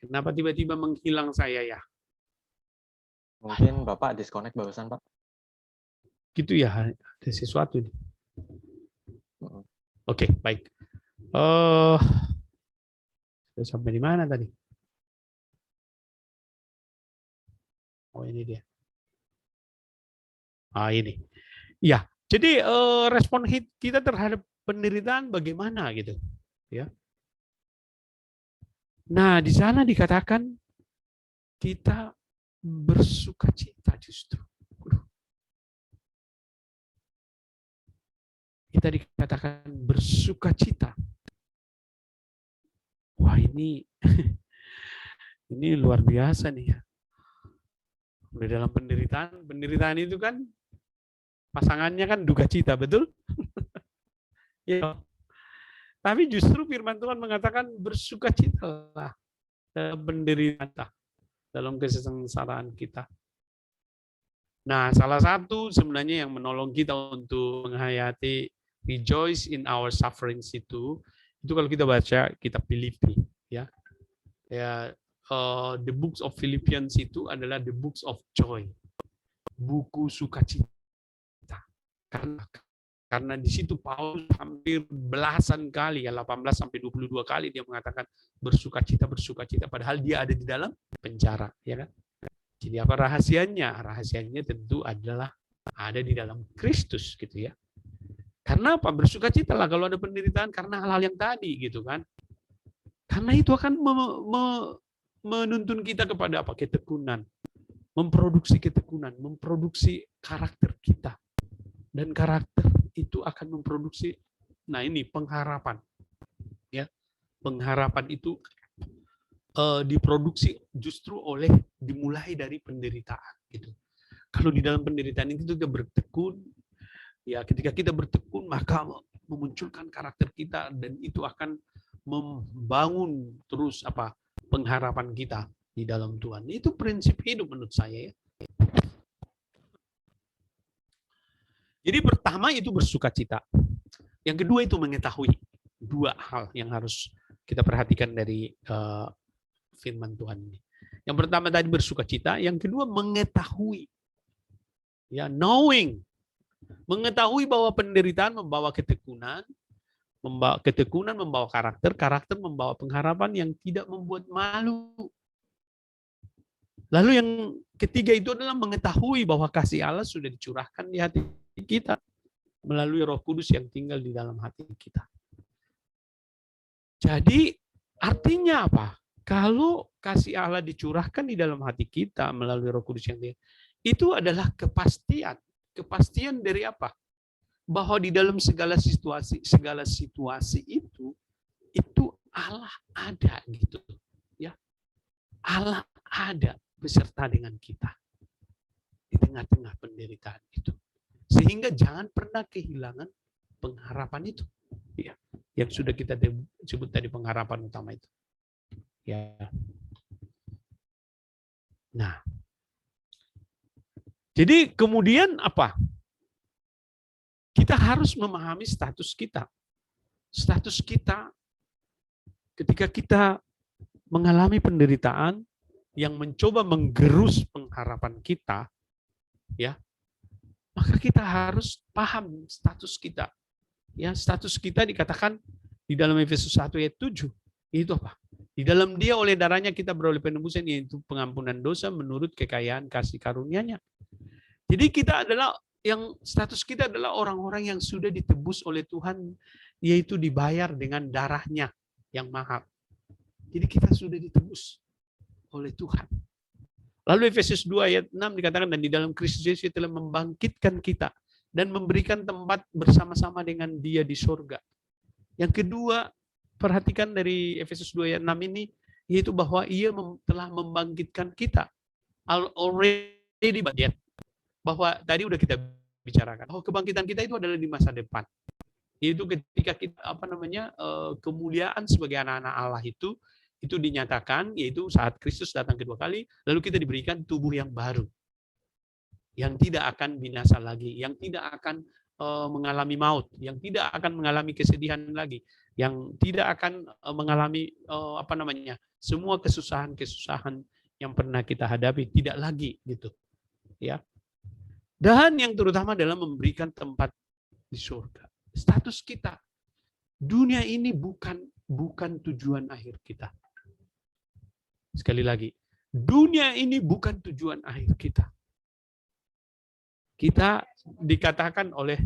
Kenapa tiba-tiba menghilang saya ya? Mungkin Bapak disconnect barusan, Pak. Gitu ya, ada sesuatu nih. Oke, baik. Sampai di mana tadi? Oh, ini dia. Ini. Ya, jadi respon kita terhadap penderitaan bagaimana gitu, ya. Nah, di sana dikatakan kita bersukacita justru. Kita dikatakan bersukacita. Wah, ini luar biasa nih ya. Di dalam penderitaan itu kan pasangannya kan duka cita, betul? Ya. Tapi justru firman Tuhan mengatakan bersukacitalah dalam penderitaan, dalam kesengsaraan kita. Nah, salah satu sebenarnya yang menolong kita untuk menghayati rejoice in our sufferings itu kalau kita baca kitab Filipi, ya. The books of Philippians itu adalah the books of joy, buku sukacita. Karena di situ Paulus hampir belasan kali, ya 18 sampai 22 kali dia mengatakan bersukacita, padahal dia ada di dalam penjara, ya kan? Jadi apa rahasianya? Rahasianya tentu adalah ada di dalam Kristus, gitu ya. Karena apa? Bersukacitalah kalau ada penderitaan karena hal-hal yang tadi, gitu kan? Karena itu akan menuntun kita kepada apa? Ketekunan, memproduksi ketekunan, memproduksi karakter kita. Dan karakter itu akan memproduksi, nah ini pengharapan, ya. Pengharapan itu diproduksi justru dimulai dari penderitaan, gitu. Kalau di dalam penderitaan itu kita bertekun, ya ketika kita bertekun maka memunculkan karakter kita dan itu akan membangun terus apa pengharapan kita di dalam Tuhan. Itu prinsip hidup menurut saya, ya. Jadi pertama itu bersukacita. Yang kedua itu mengetahui. Dua hal yang harus kita perhatikan dari firman Tuhan ini. Yang pertama tadi bersukacita, yang kedua mengetahui. Ya, knowing. Mengetahui bahwa penderitaan membawa ketekunan, membawa karakter, karakter membawa pengharapan yang tidak membuat malu. Lalu yang ketiga itu adalah mengetahui bahwa kasih Allah sudah dicurahkan di hati kita melalui Roh Kudus yang tinggal di dalam hati kita. Jadi artinya apa? Kalau kasih Allah dicurahkan di dalam hati kita melalui Roh Kudus yang tinggal, itu adalah kepastian. Kepastian dari apa? Bahwa di dalam segala situasi itu Allah ada gitu. Ya. Allah ada beserta dengan kita di tengah-tengah penderitaan itu. Sehingga jangan pernah kehilangan pengharapan itu. Ya. Yang sudah kita sebut tadi pengharapan utama itu. Ya. Nah. Jadi kemudian apa? Kita harus memahami status kita. Status kita ketika kita mengalami penderitaan yang mencoba menggerus pengharapan kita, ya, maka kita harus paham status kita. Ya, status kita dikatakan di dalam Efesus 1 ayat 7. Itu apa? Di dalam Dia oleh darahnya kita beroleh penebusan, yaitu pengampunan dosa menurut kekayaan kasih karunia-Nya. Jadi kita adalah status kita adalah orang-orang yang sudah ditebus oleh Tuhan, yaitu dibayar dengan darahnya yang mahal. Jadi kita sudah ditebus oleh Tuhan. Lalu Efesus 2 ayat 6 dikatakan, dan di dalam Kristus Yesus telah membangkitkan kita dan memberikan tempat bersama-sama dengan Dia di surga. Yang kedua, perhatikan dari Efesus 2 ayat 6 ini, yaitu bahwa Ia telah membangkitkan kita. Already dead. Bahwa tadi udah kita bicarakan, kebangkitan kita itu adalah di masa depan. Yaitu ketika kita kemuliaan sebagai anak-anak Allah itu dinyatakan, yaitu saat Kristus datang kedua kali, lalu kita diberikan tubuh yang baru, yang tidak akan binasa lagi, yang tidak akan mengalami maut, yang tidak akan mengalami kesedihan lagi, yang tidak akan mengalami semua kesusahan-kesusahan yang pernah kita hadapi, tidak lagi gitu, ya. Dan yang terutama adalah memberikan tempat di surga. Status kita, dunia ini bukan tujuan akhir kita. Sekali lagi, dunia ini bukan tujuan akhir kita. Kita dikatakan oleh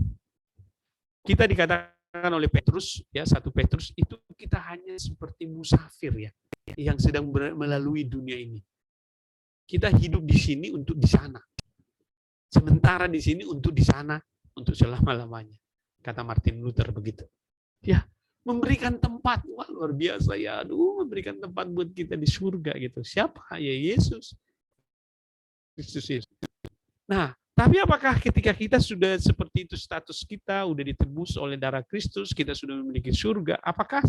Petrus, ya, 1 Petrus, itu kita hanya seperti musafir, ya, yang sedang melalui dunia ini. Kita hidup di sini untuk di sana. Sementara di sini untuk di sana, untuk selama-lamanya. Kata Martin Luther begitu. Ya, memberikan tempat. Wah, luar biasa ya. Aduh, memberikan tempat buat kita di surga gitu. Siapa? Ya Yesus. Kristus Yesus. Nah, tapi apakah ketika kita sudah seperti itu status kita, udah ditebus oleh darah Kristus, kita sudah memiliki surga, apakah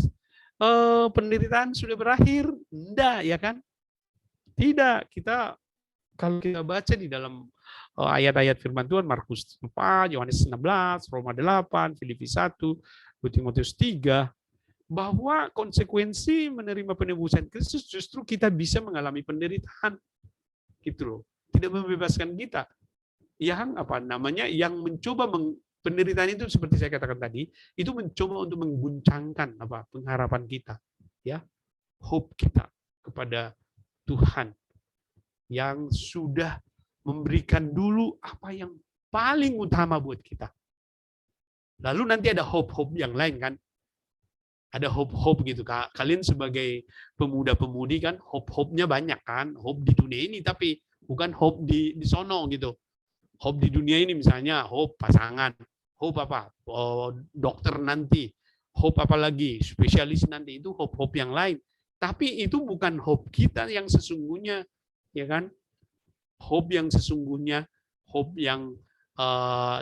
penderitaan sudah berakhir? Tidak, ya kan? Tidak. Kalau kita baca di dalam ayat-ayat firman Tuhan, Markus 4, Yohanes 16, Roma 8, Filipi 1, Timotius 3, bahwa konsekuensi menerima penebusan Kristus justru kita bisa mengalami penderitaan. Gitu loh. Tidak membebaskan kita. Yang mencoba penderitaan itu seperti saya katakan tadi, itu mencoba untuk mengguncangkan pengharapan kita, ya. Hope kita kepada Tuhan yang sudah memberikan dulu apa yang paling utama buat kita. Lalu nanti ada hope-hope yang lain kan. Ada hope-hope gitu. Kalian sebagai pemuda-pemudi kan, hope-hope-nya banyak kan. Hope di dunia ini, tapi bukan hope di sono gitu. Hope di dunia ini misalnya hope pasangan. Hope apa? Dokter nanti. Hope apa lagi? Spesialis nanti. Itu hope-hope yang lain. Tapi itu bukan hope kita yang sesungguhnya. Ya kan? Hope yang sesungguhnya, hope yang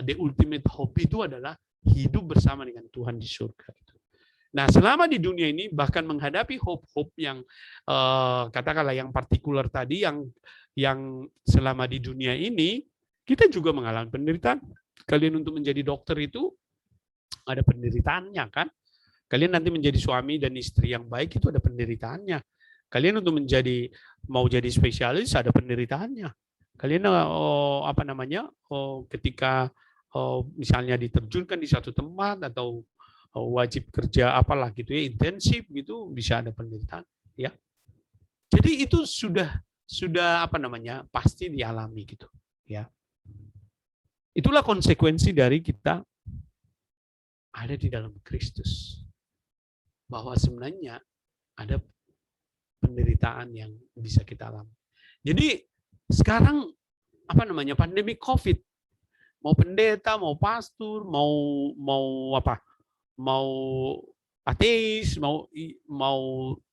the ultimate hope itu adalah hidup bersama dengan Tuhan di surga. Nah, selama di dunia ini bahkan menghadapi hope-hope yang katakanlah yang partikular tadi, yang selama di dunia ini kita juga mengalami penderitaan. Kalian untuk menjadi dokter itu ada penderitaannya kan? Kalian nanti menjadi suami dan istri yang baik itu ada penderitaannya. Kalian untuk mau jadi spesialis ada penderitaannya. Kalian ketika misalnya diterjunkan di satu tempat atau wajib kerja apalah gitu ya, intensif gitu, bisa ada penderitaan ya. Jadi itu sudah pasti dialami gitu ya. Itulah konsekuensi dari kita ada di dalam Kristus. Bahwa sebenarnya ada penderitaan yang bisa kita alami. Jadi sekarang pandemi COVID, mau pendeta, mau pastor, mau ateis, mau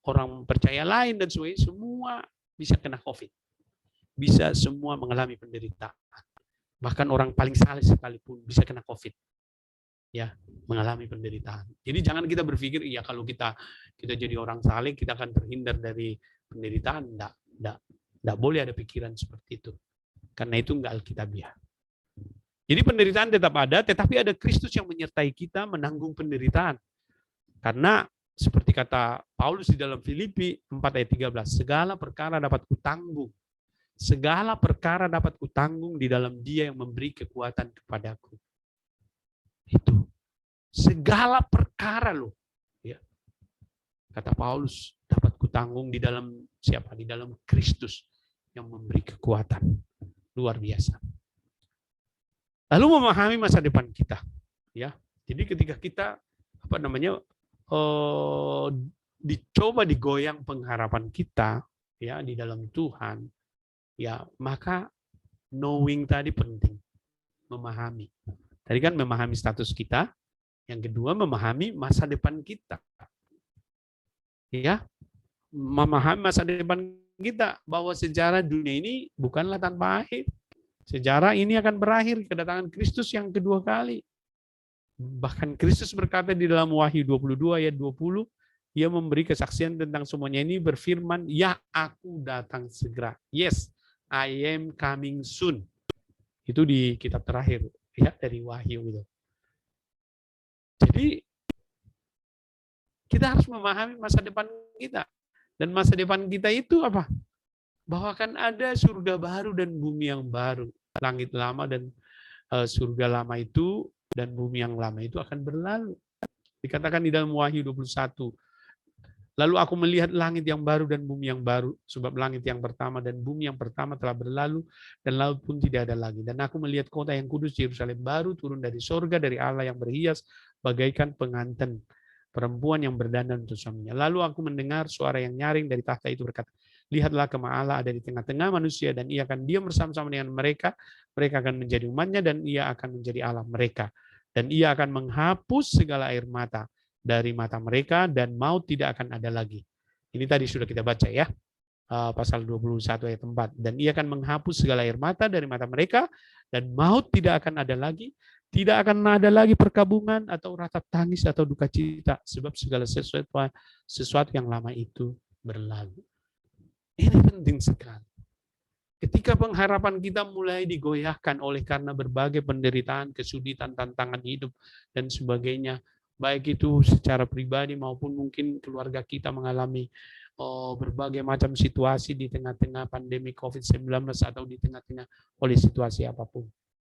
orang percaya lain dan sebagainya, semua bisa kena COVID. Bisa semua mengalami penderitaan. Bahkan orang paling saleh sekalipun bisa kena COVID. Ya, mengalami penderitaan. Jadi jangan kita berpikir iya kalau kita jadi orang saleh kita akan terhindar dari penderitaan. Enggak boleh ada pikiran seperti itu. Karena itu enggak alkitabiah. Jadi penderitaan tetap ada, tetapi ada Kristus yang menyertai kita menanggung penderitaan. Karena seperti kata Paulus di dalam Filipi 4 ayat 13, segala perkara dapat kutanggung. Segala perkara dapat kutanggung di dalam Dia yang memberi kekuatan kepadaku. Itu segala perkara loh, ya. Kata Paulus dapat kutanggung di dalam siapa? Di dalam Kristus yang memberi kekuatan. Luar biasa. Lalu memahami masa depan kita, ya. Jadi ketika kita dicoba digoyang pengharapan kita, ya, di dalam Tuhan, ya, maka knowing tadi penting, memahami. Tadi kan memahami status kita, yang kedua memahami masa depan kita. Ya, memahami masa depan kita bahwa sejarah dunia ini bukanlah tanpa akhir. Sejarah ini akan berakhir kedatangan Kristus yang kedua kali. Bahkan Kristus berkata di dalam Wahyu 22 ayat 20, Ia memberi kesaksian tentang semuanya ini berfirman, "Ya, aku datang segera." Yes, I am coming soon. Itu di kitab terakhir. Ya, dari Wahyu itu. Jadi kita harus memahami masa depan kita. Dan masa depan kita itu apa? Bahwa akan ada surga baru dan bumi yang baru. Langit lama dan surga lama itu dan bumi yang lama itu akan berlalu. Dikatakan di dalam Wahyu 21. Lalu aku melihat langit yang baru dan bumi yang baru, sebab langit yang pertama dan bumi yang pertama telah berlalu, dan laut pun tidak ada lagi. Dan aku melihat kota yang kudus, Yerusalem baru, turun dari sorga, dari Allah yang berhias, bagaikan pengantin, perempuan yang berdandan untuk suaminya. Lalu aku mendengar suara yang nyaring dari tahta itu berkata, lihatlah kemah Allah ada di tengah-tengah manusia, dan Ia akan diam bersama-sama dengan mereka. Mereka akan menjadi umatnya, dan Ia akan menjadi Allah mereka. Dan Ia akan menghapus segala air mata dari mata mereka, dan maut tidak akan ada lagi. Ini tadi sudah kita baca ya, pasal 21 ayat 4. Dan Ia akan menghapus segala air mata dari mata mereka, dan maut tidak akan ada lagi. Tidak akan ada lagi perkabungan atau ratap tangis atau duka cita, sebab segala sesuatu yang lama itu berlalu. Ini penting sekali. Ketika pengharapan kita mulai digoyahkan oleh karena berbagai penderitaan, kesulitan, tantangan hidup, dan sebagainya, baik itu secara pribadi maupun mungkin keluarga kita mengalami berbagai macam situasi di tengah-tengah pandemi COVID-19 atau di tengah-tengah oleh situasi apapun.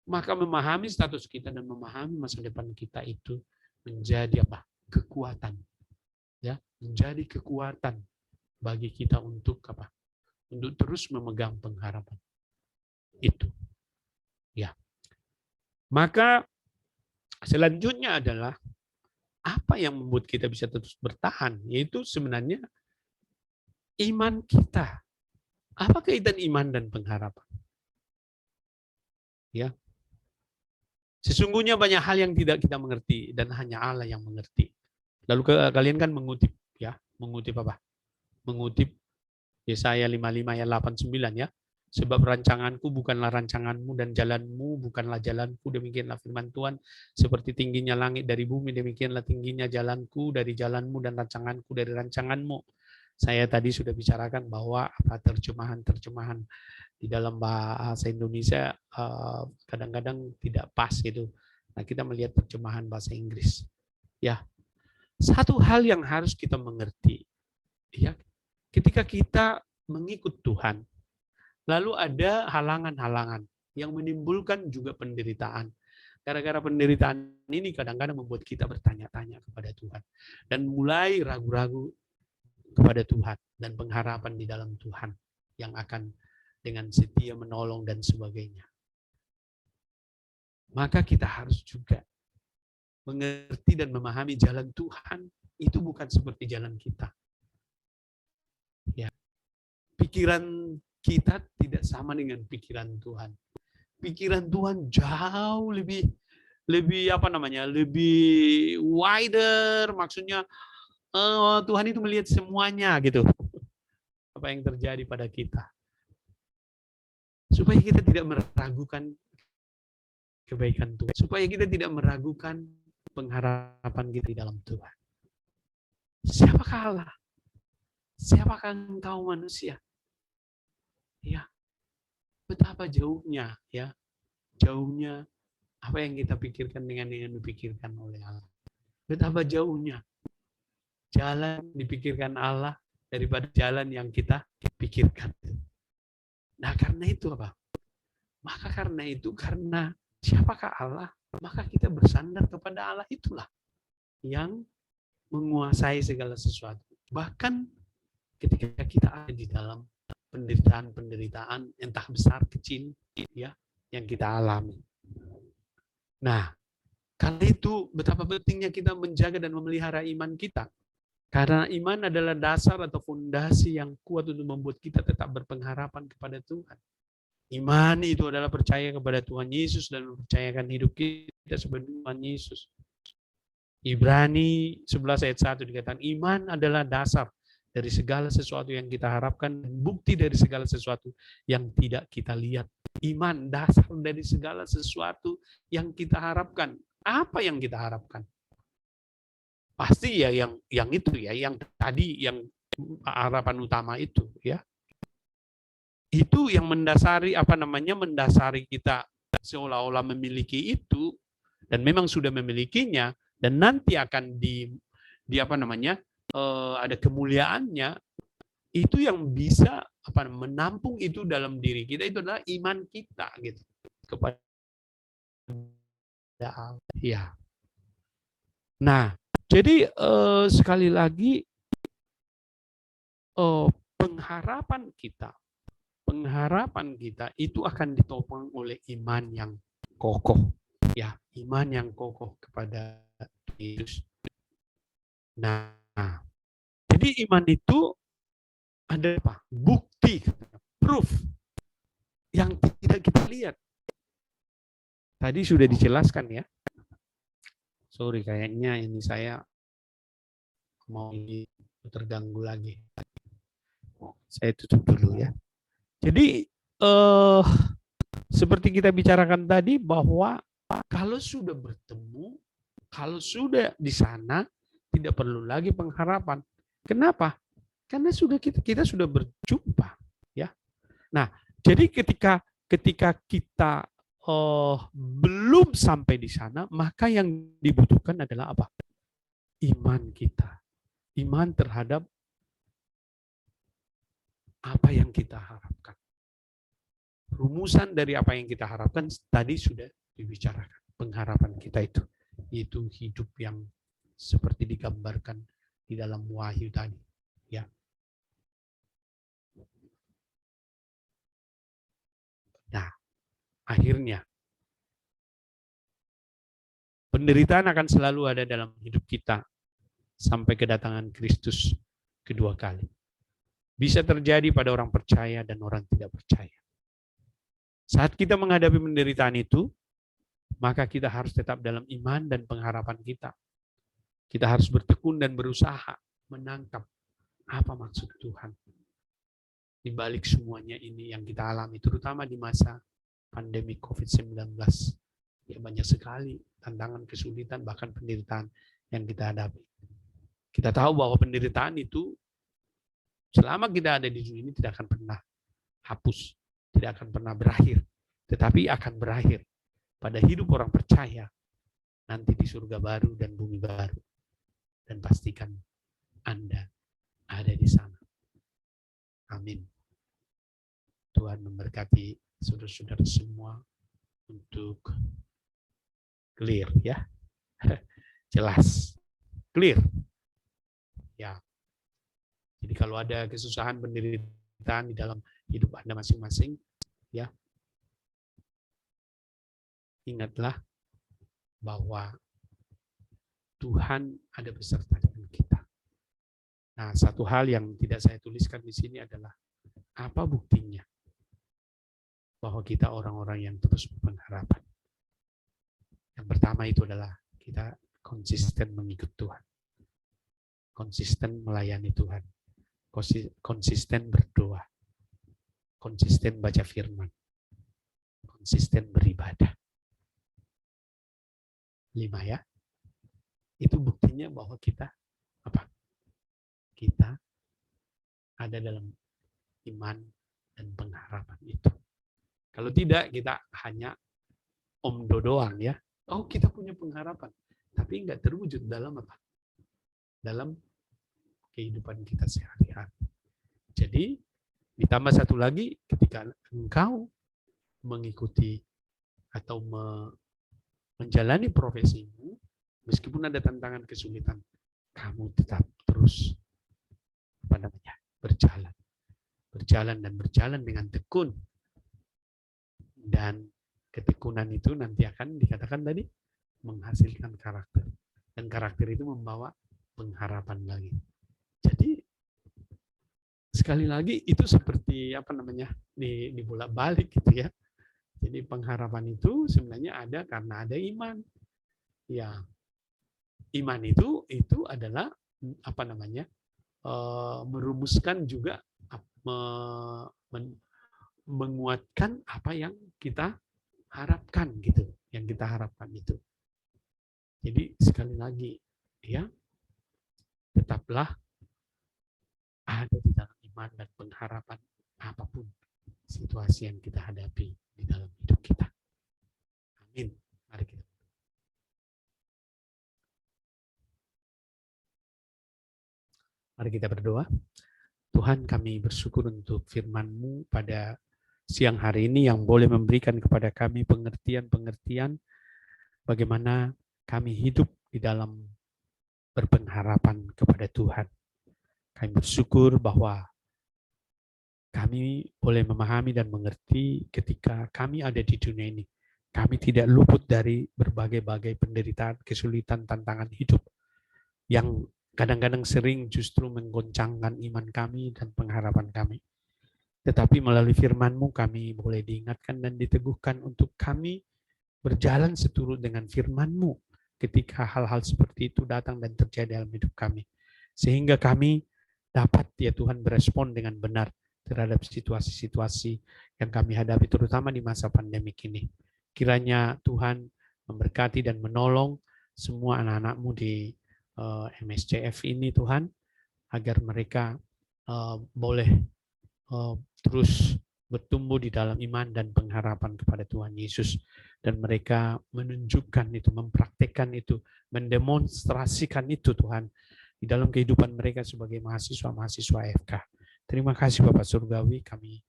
Maka memahami status kita dan memahami masa depan kita itu menjadi apa? Kekuatan. Ya, menjadi kekuatan bagi kita untuk apa? Untuk terus memegang pengharapan. Itu. Ya. Maka selanjutnya adalah apa yang membuat kita bisa terus bertahan? Yaitu sebenarnya iman kita. Apa kaitan iman dan pengharapan? Ya. Sesungguhnya banyak hal yang tidak kita mengerti dan hanya Allah yang mengerti. Lalu kalian kan mengutip ya, mengutip apa? Mengutip Yesaya 55 ayat 89 ya. Sebab rancanganku bukanlah rancanganmu dan jalanmu bukanlah jalanku, demikianlah firman Tuhan. Seperti tingginya langit dari bumi, demikianlah tingginya jalanku dari jalanmu dan rancanganku dari rancanganmu. Saya tadi sudah bicarakan bahwa terjemahan di dalam bahasa Indonesia kadang-kadang tidak pas gitu. Nah, kita melihat terjemahan bahasa Inggris. Ya, satu hal yang harus kita mengerti, ya, ketika kita mengikut Tuhan, lalu ada halangan-halangan yang menimbulkan juga penderitaan. Gara-gara penderitaan ini kadang-kadang membuat kita bertanya-tanya kepada Tuhan dan mulai ragu-ragu kepada Tuhan dan pengharapan di dalam Tuhan yang akan dengan setia menolong dan sebagainya. Maka kita harus juga mengerti dan memahami jalan Tuhan itu bukan seperti jalan kita. Ya. Pikiran kita tidak sama dengan pikiran Tuhan. Pikiran Tuhan jauh lebih wider, maksudnya Tuhan itu melihat semuanya gitu. Apa yang terjadi pada kita. Supaya kita tidak meragukan kebaikan Tuhan. Supaya kita tidak meragukan pengharapan kita di dalam Tuhan. Siapakah Allah? Siapakah engkau manusia? Ya. Betapa jauhnya, ya. Jauhnya apa yang kita pikirkan dengan yang dipikirkan oleh Allah. Betapa jauhnya jalan dipikirkan Allah daripada jalan yang kita pikirkan. Nah, karena itu apa? Maka karena itu, karena siapakah Allah? Maka kita bersandar kepada Allah itulah yang menguasai segala sesuatu. Bahkan ketika kita ada di dalam penderitaan-penderitaan entah besar kecil ya yang kita alami. Nah, karena itu betapa pentingnya kita menjaga dan memelihara iman kita. Karena iman adalah dasar atau fondasi yang kuat untuk membuat kita tetap berpengharapan kepada Tuhan. Iman itu adalah percaya kepada Tuhan Yesus dan mempercayakan hidup kita sebagai Tuhan Yesus. Ibrani 11 ayat 1 dikatakan iman adalah dasar dari segala sesuatu yang kita harapkan, bukti dari segala sesuatu yang tidak kita lihat. Iman dasar dari segala sesuatu yang kita harapkan. Apa yang kita harapkan? Pasti ya yang itu ya, yang tadi yang harapan utama itu ya. Itu yang mendasari mendasari kita seolah-olah memiliki itu dan memang sudah memilikinya dan nanti akan ada kemuliaannya, itu yang bisa menampung itu dalam diri kita, itu adalah iman kita gitu kepada Allah. Ya. Nah, jadi sekali lagi pengharapan kita itu akan ditopang oleh iman yang kokoh, ya, iman yang kokoh kepada Yesus. Nah, jadi iman itu ada apa? Bukti, proof yang tidak kita lihat. Tadi sudah dijelaskan ya. Sorry, kayaknya ini saya mau terganggu lagi. Saya tutup dulu ya. Jadi seperti kita bicarakan tadi bahwa kalau sudah bertemu, kalau sudah di sana, tidak perlu lagi pengharapan. Kenapa? Karena kita sudah berjumpa, ya. Nah, jadi ketika kita belum sampai di sana, maka yang dibutuhkan adalah apa? Iman kita, iman terhadap apa yang kita harapkan. Rumusan dari apa yang kita harapkan tadi sudah dibicarakan. Pengharapan kita itu hidup yang seperti digambarkan di dalam Wahyu tadi, ya. Nah, akhirnya penderitaan akan selalu ada dalam hidup kita sampai kedatangan Kristus kedua kali. Bisa terjadi pada orang percaya dan orang tidak percaya. Saat kita menghadapi penderitaan itu, maka kita harus tetap dalam iman dan pengharapan kita. Kita harus bertekun dan berusaha menangkap apa maksud Tuhan di balik semuanya ini yang kita alami, terutama di masa pandemi COVID-19. Ya, banyak sekali tantangan, kesulitan, bahkan penderitaan yang kita hadapi. Kita tahu bahwa penderitaan itu Selama kita ada di dunia ini tidak akan pernah hapus, tidak akan pernah berakhir, tetapi akan berakhir pada hidup orang percaya nanti di surga baru dan bumi baru. Dan pastikan Anda ada di sana. Amin. Tuhan memberkati saudara-saudara semua untuk clear ya. Jelas. Clear. Ya. Jadi kalau ada kesusahan, penderitaan di dalam hidup Anda masing-masing, ya, ingatlah bahwa Tuhan ada beserta dengan kita. Nah, satu hal yang tidak saya tuliskan di sini adalah apa buktinya bahwa kita orang-orang yang terus berpengharapan. Yang pertama itu adalah kita konsisten mengikut Tuhan, konsisten melayani Tuhan, konsisten berdoa, konsisten baca firman, konsisten beribadah. 5 ya. Itu buktinya bahwa kita apa? Kita ada dalam iman dan pengharapan itu. Kalau tidak, kita hanya omdo doang ya. Oh, kita punya pengharapan, tapi nggak terwujud dalam apa? Dalam kehidupan kita sehari-hari. Jadi, ditambah satu lagi, ketika engkau mengikuti atau menjalani profesimu, meskipun ada tantangan kesulitan, kamu tetap terus berjalan dengan tekun. Dan ketekunan itu nanti akan dikatakan tadi menghasilkan karakter. Dan karakter itu membawa pengharapan lagi. Jadi sekali lagi itu seperti dibolak-balik gitu ya. Jadi pengharapan itu sebenarnya ada karena ada iman. Ya, iman itu adalah merumuskan juga menguatkan apa yang kita harapkan gitu, yang kita harapkan itu. Jadi sekali lagi ya, tetaplah ada di dalam iman dan pengharapan apapun situasi yang kita hadapi di dalam hidup kita. Amin. Mari kita berdoa. Tuhan, kami bersyukur untuk firman-Mu pada siang hari ini yang boleh memberikan kepada kami pengertian-pengertian bagaimana kami hidup di dalam berpengharapan kepada Tuhan. Kami bersyukur bahwa kami boleh memahami dan mengerti ketika kami ada di dunia ini. Kami tidak luput dari berbagai-bagai penderitaan, kesulitan, tantangan hidup yang kadang-kadang sering justru menggoncangkan iman kami dan pengharapan kami. Tetapi melalui firman-Mu kami boleh diingatkan dan diteguhkan untuk kami berjalan seturut dengan firman-Mu ketika hal-hal seperti itu datang dan terjadi dalam hidup kami. Sehingga kami dapat ya Tuhan berespon dengan benar terhadap situasi-situasi yang kami hadapi terutama di masa pandemik ini. Kiranya Tuhan memberkati dan menolong semua anak-anak-Mu di MSCF ini Tuhan, agar mereka boleh terus bertumbuh di dalam iman dan pengharapan kepada Tuhan Yesus, dan mereka menunjukkan itu, mempraktekkan itu, mendemonstrasikan itu Tuhan di dalam kehidupan mereka sebagai mahasiswa-mahasiswa FK. Terima kasih Bapak Surgawi, kami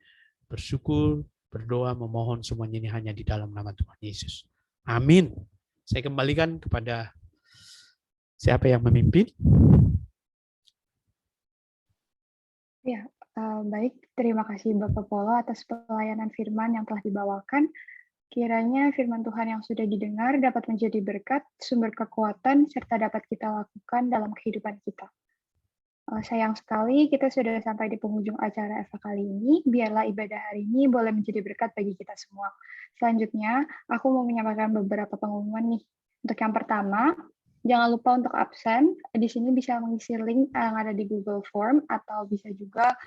bersyukur, berdoa, memohon semuanya ini hanya di dalam nama Tuhan Yesus. Amin. Saya kembalikan kepada siapa yang memimpin? Ya, baik. Terima kasih Bapak Polo atas pelayanan firman yang telah dibawakan. Kiranya firman Tuhan yang sudah didengar dapat menjadi berkat, sumber kekuatan, serta dapat kita lakukan dalam kehidupan kita. Sayang sekali kita sudah sampai di penghujung acara Eva kali ini. Biarlah ibadah hari ini boleh menjadi berkat bagi kita semua. Selanjutnya, aku mau menyampaikan beberapa pengumuman nih. Untuk yang pertama, jangan lupa untuk absen. Di sini bisa mengisi link yang ada di Google Form atau bisa juga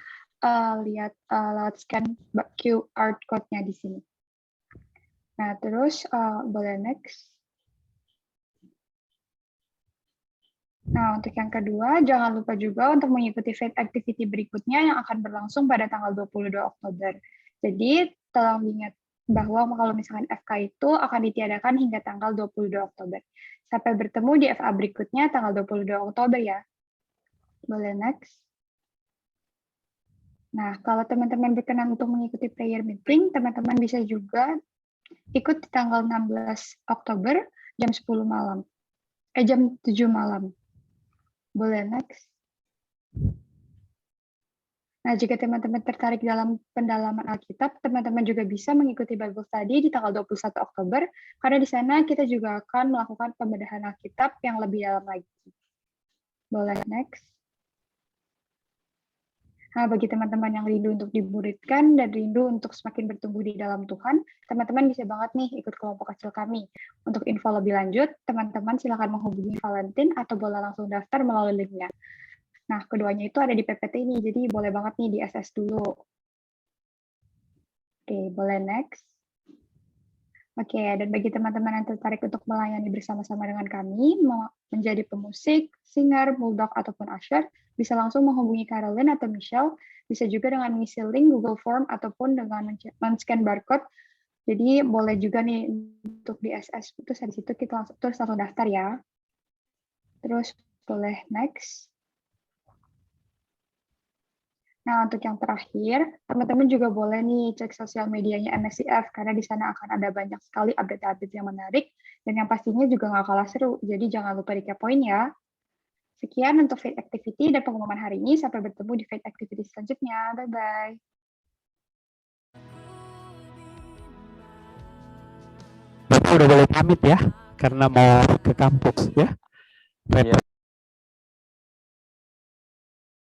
lihat lewat scan QR code-nya di sini. Nah, terus boleh next. Nah, untuk yang kedua, jangan lupa juga untuk mengikuti Fate Activity berikutnya yang akan berlangsung pada tanggal 22 Oktober. Jadi, tolong diingat bahwa kalau misalkan FK itu akan ditiadakan hingga tanggal 22 Oktober. Sampai bertemu di FA berikutnya tanggal 22 Oktober ya. Boleh next. Nah, kalau teman-teman berkenan untuk mengikuti prayer meeting, teman-teman bisa juga ikut di tanggal 16 Oktober jam 10 malam. Jam 7 malam. Boleh next. Nah, jika teman-teman tertarik dalam pendalaman Alkitab, teman-teman juga bisa mengikuti Bible Study di tanggal 21 Oktober, karena di sana kita juga akan melakukan pembedahan Alkitab yang lebih dalam lagi. Boleh next. Nah, bagi teman-teman yang rindu untuk dimuridkan dan rindu untuk semakin bertumbuh di dalam Tuhan, teman-teman bisa banget nih ikut kelompok kecil kami. Untuk info lebih lanjut, teman-teman silakan menghubungi Valentin atau boleh langsung daftar melalui linknya. Nah, keduanya itu ada di PPT ini, jadi boleh banget nih di SS dulu. Oke, boleh next. Oke, dan bagi teman-teman yang tertarik untuk melayani bersama-sama dengan kami, mau menjadi pemusik, singer, bulldog, ataupun usher, bisa langsung menghubungi Caroline atau Michelle, bisa juga dengan mengisi link Google Form ataupun dengan men-scan barcode. Jadi boleh juga nih untuk di SS, terus dari situ kita langsung daftar ya. Terus boleh next. Nah, untuk yang terakhir, teman-teman juga boleh nih cek sosial medianya MSCF, karena di sana akan ada banyak sekali update-update yang menarik, dan yang pastinya juga nggak kalah seru, jadi jangan lupa dikepoin ya. Sekian untuk Fate Activity dan pengumuman hari ini, sampai bertemu di Fate Activity selanjutnya. Bye-bye. Bapak udah boleh pamit ya, karena mau ke kampus ya. Iya.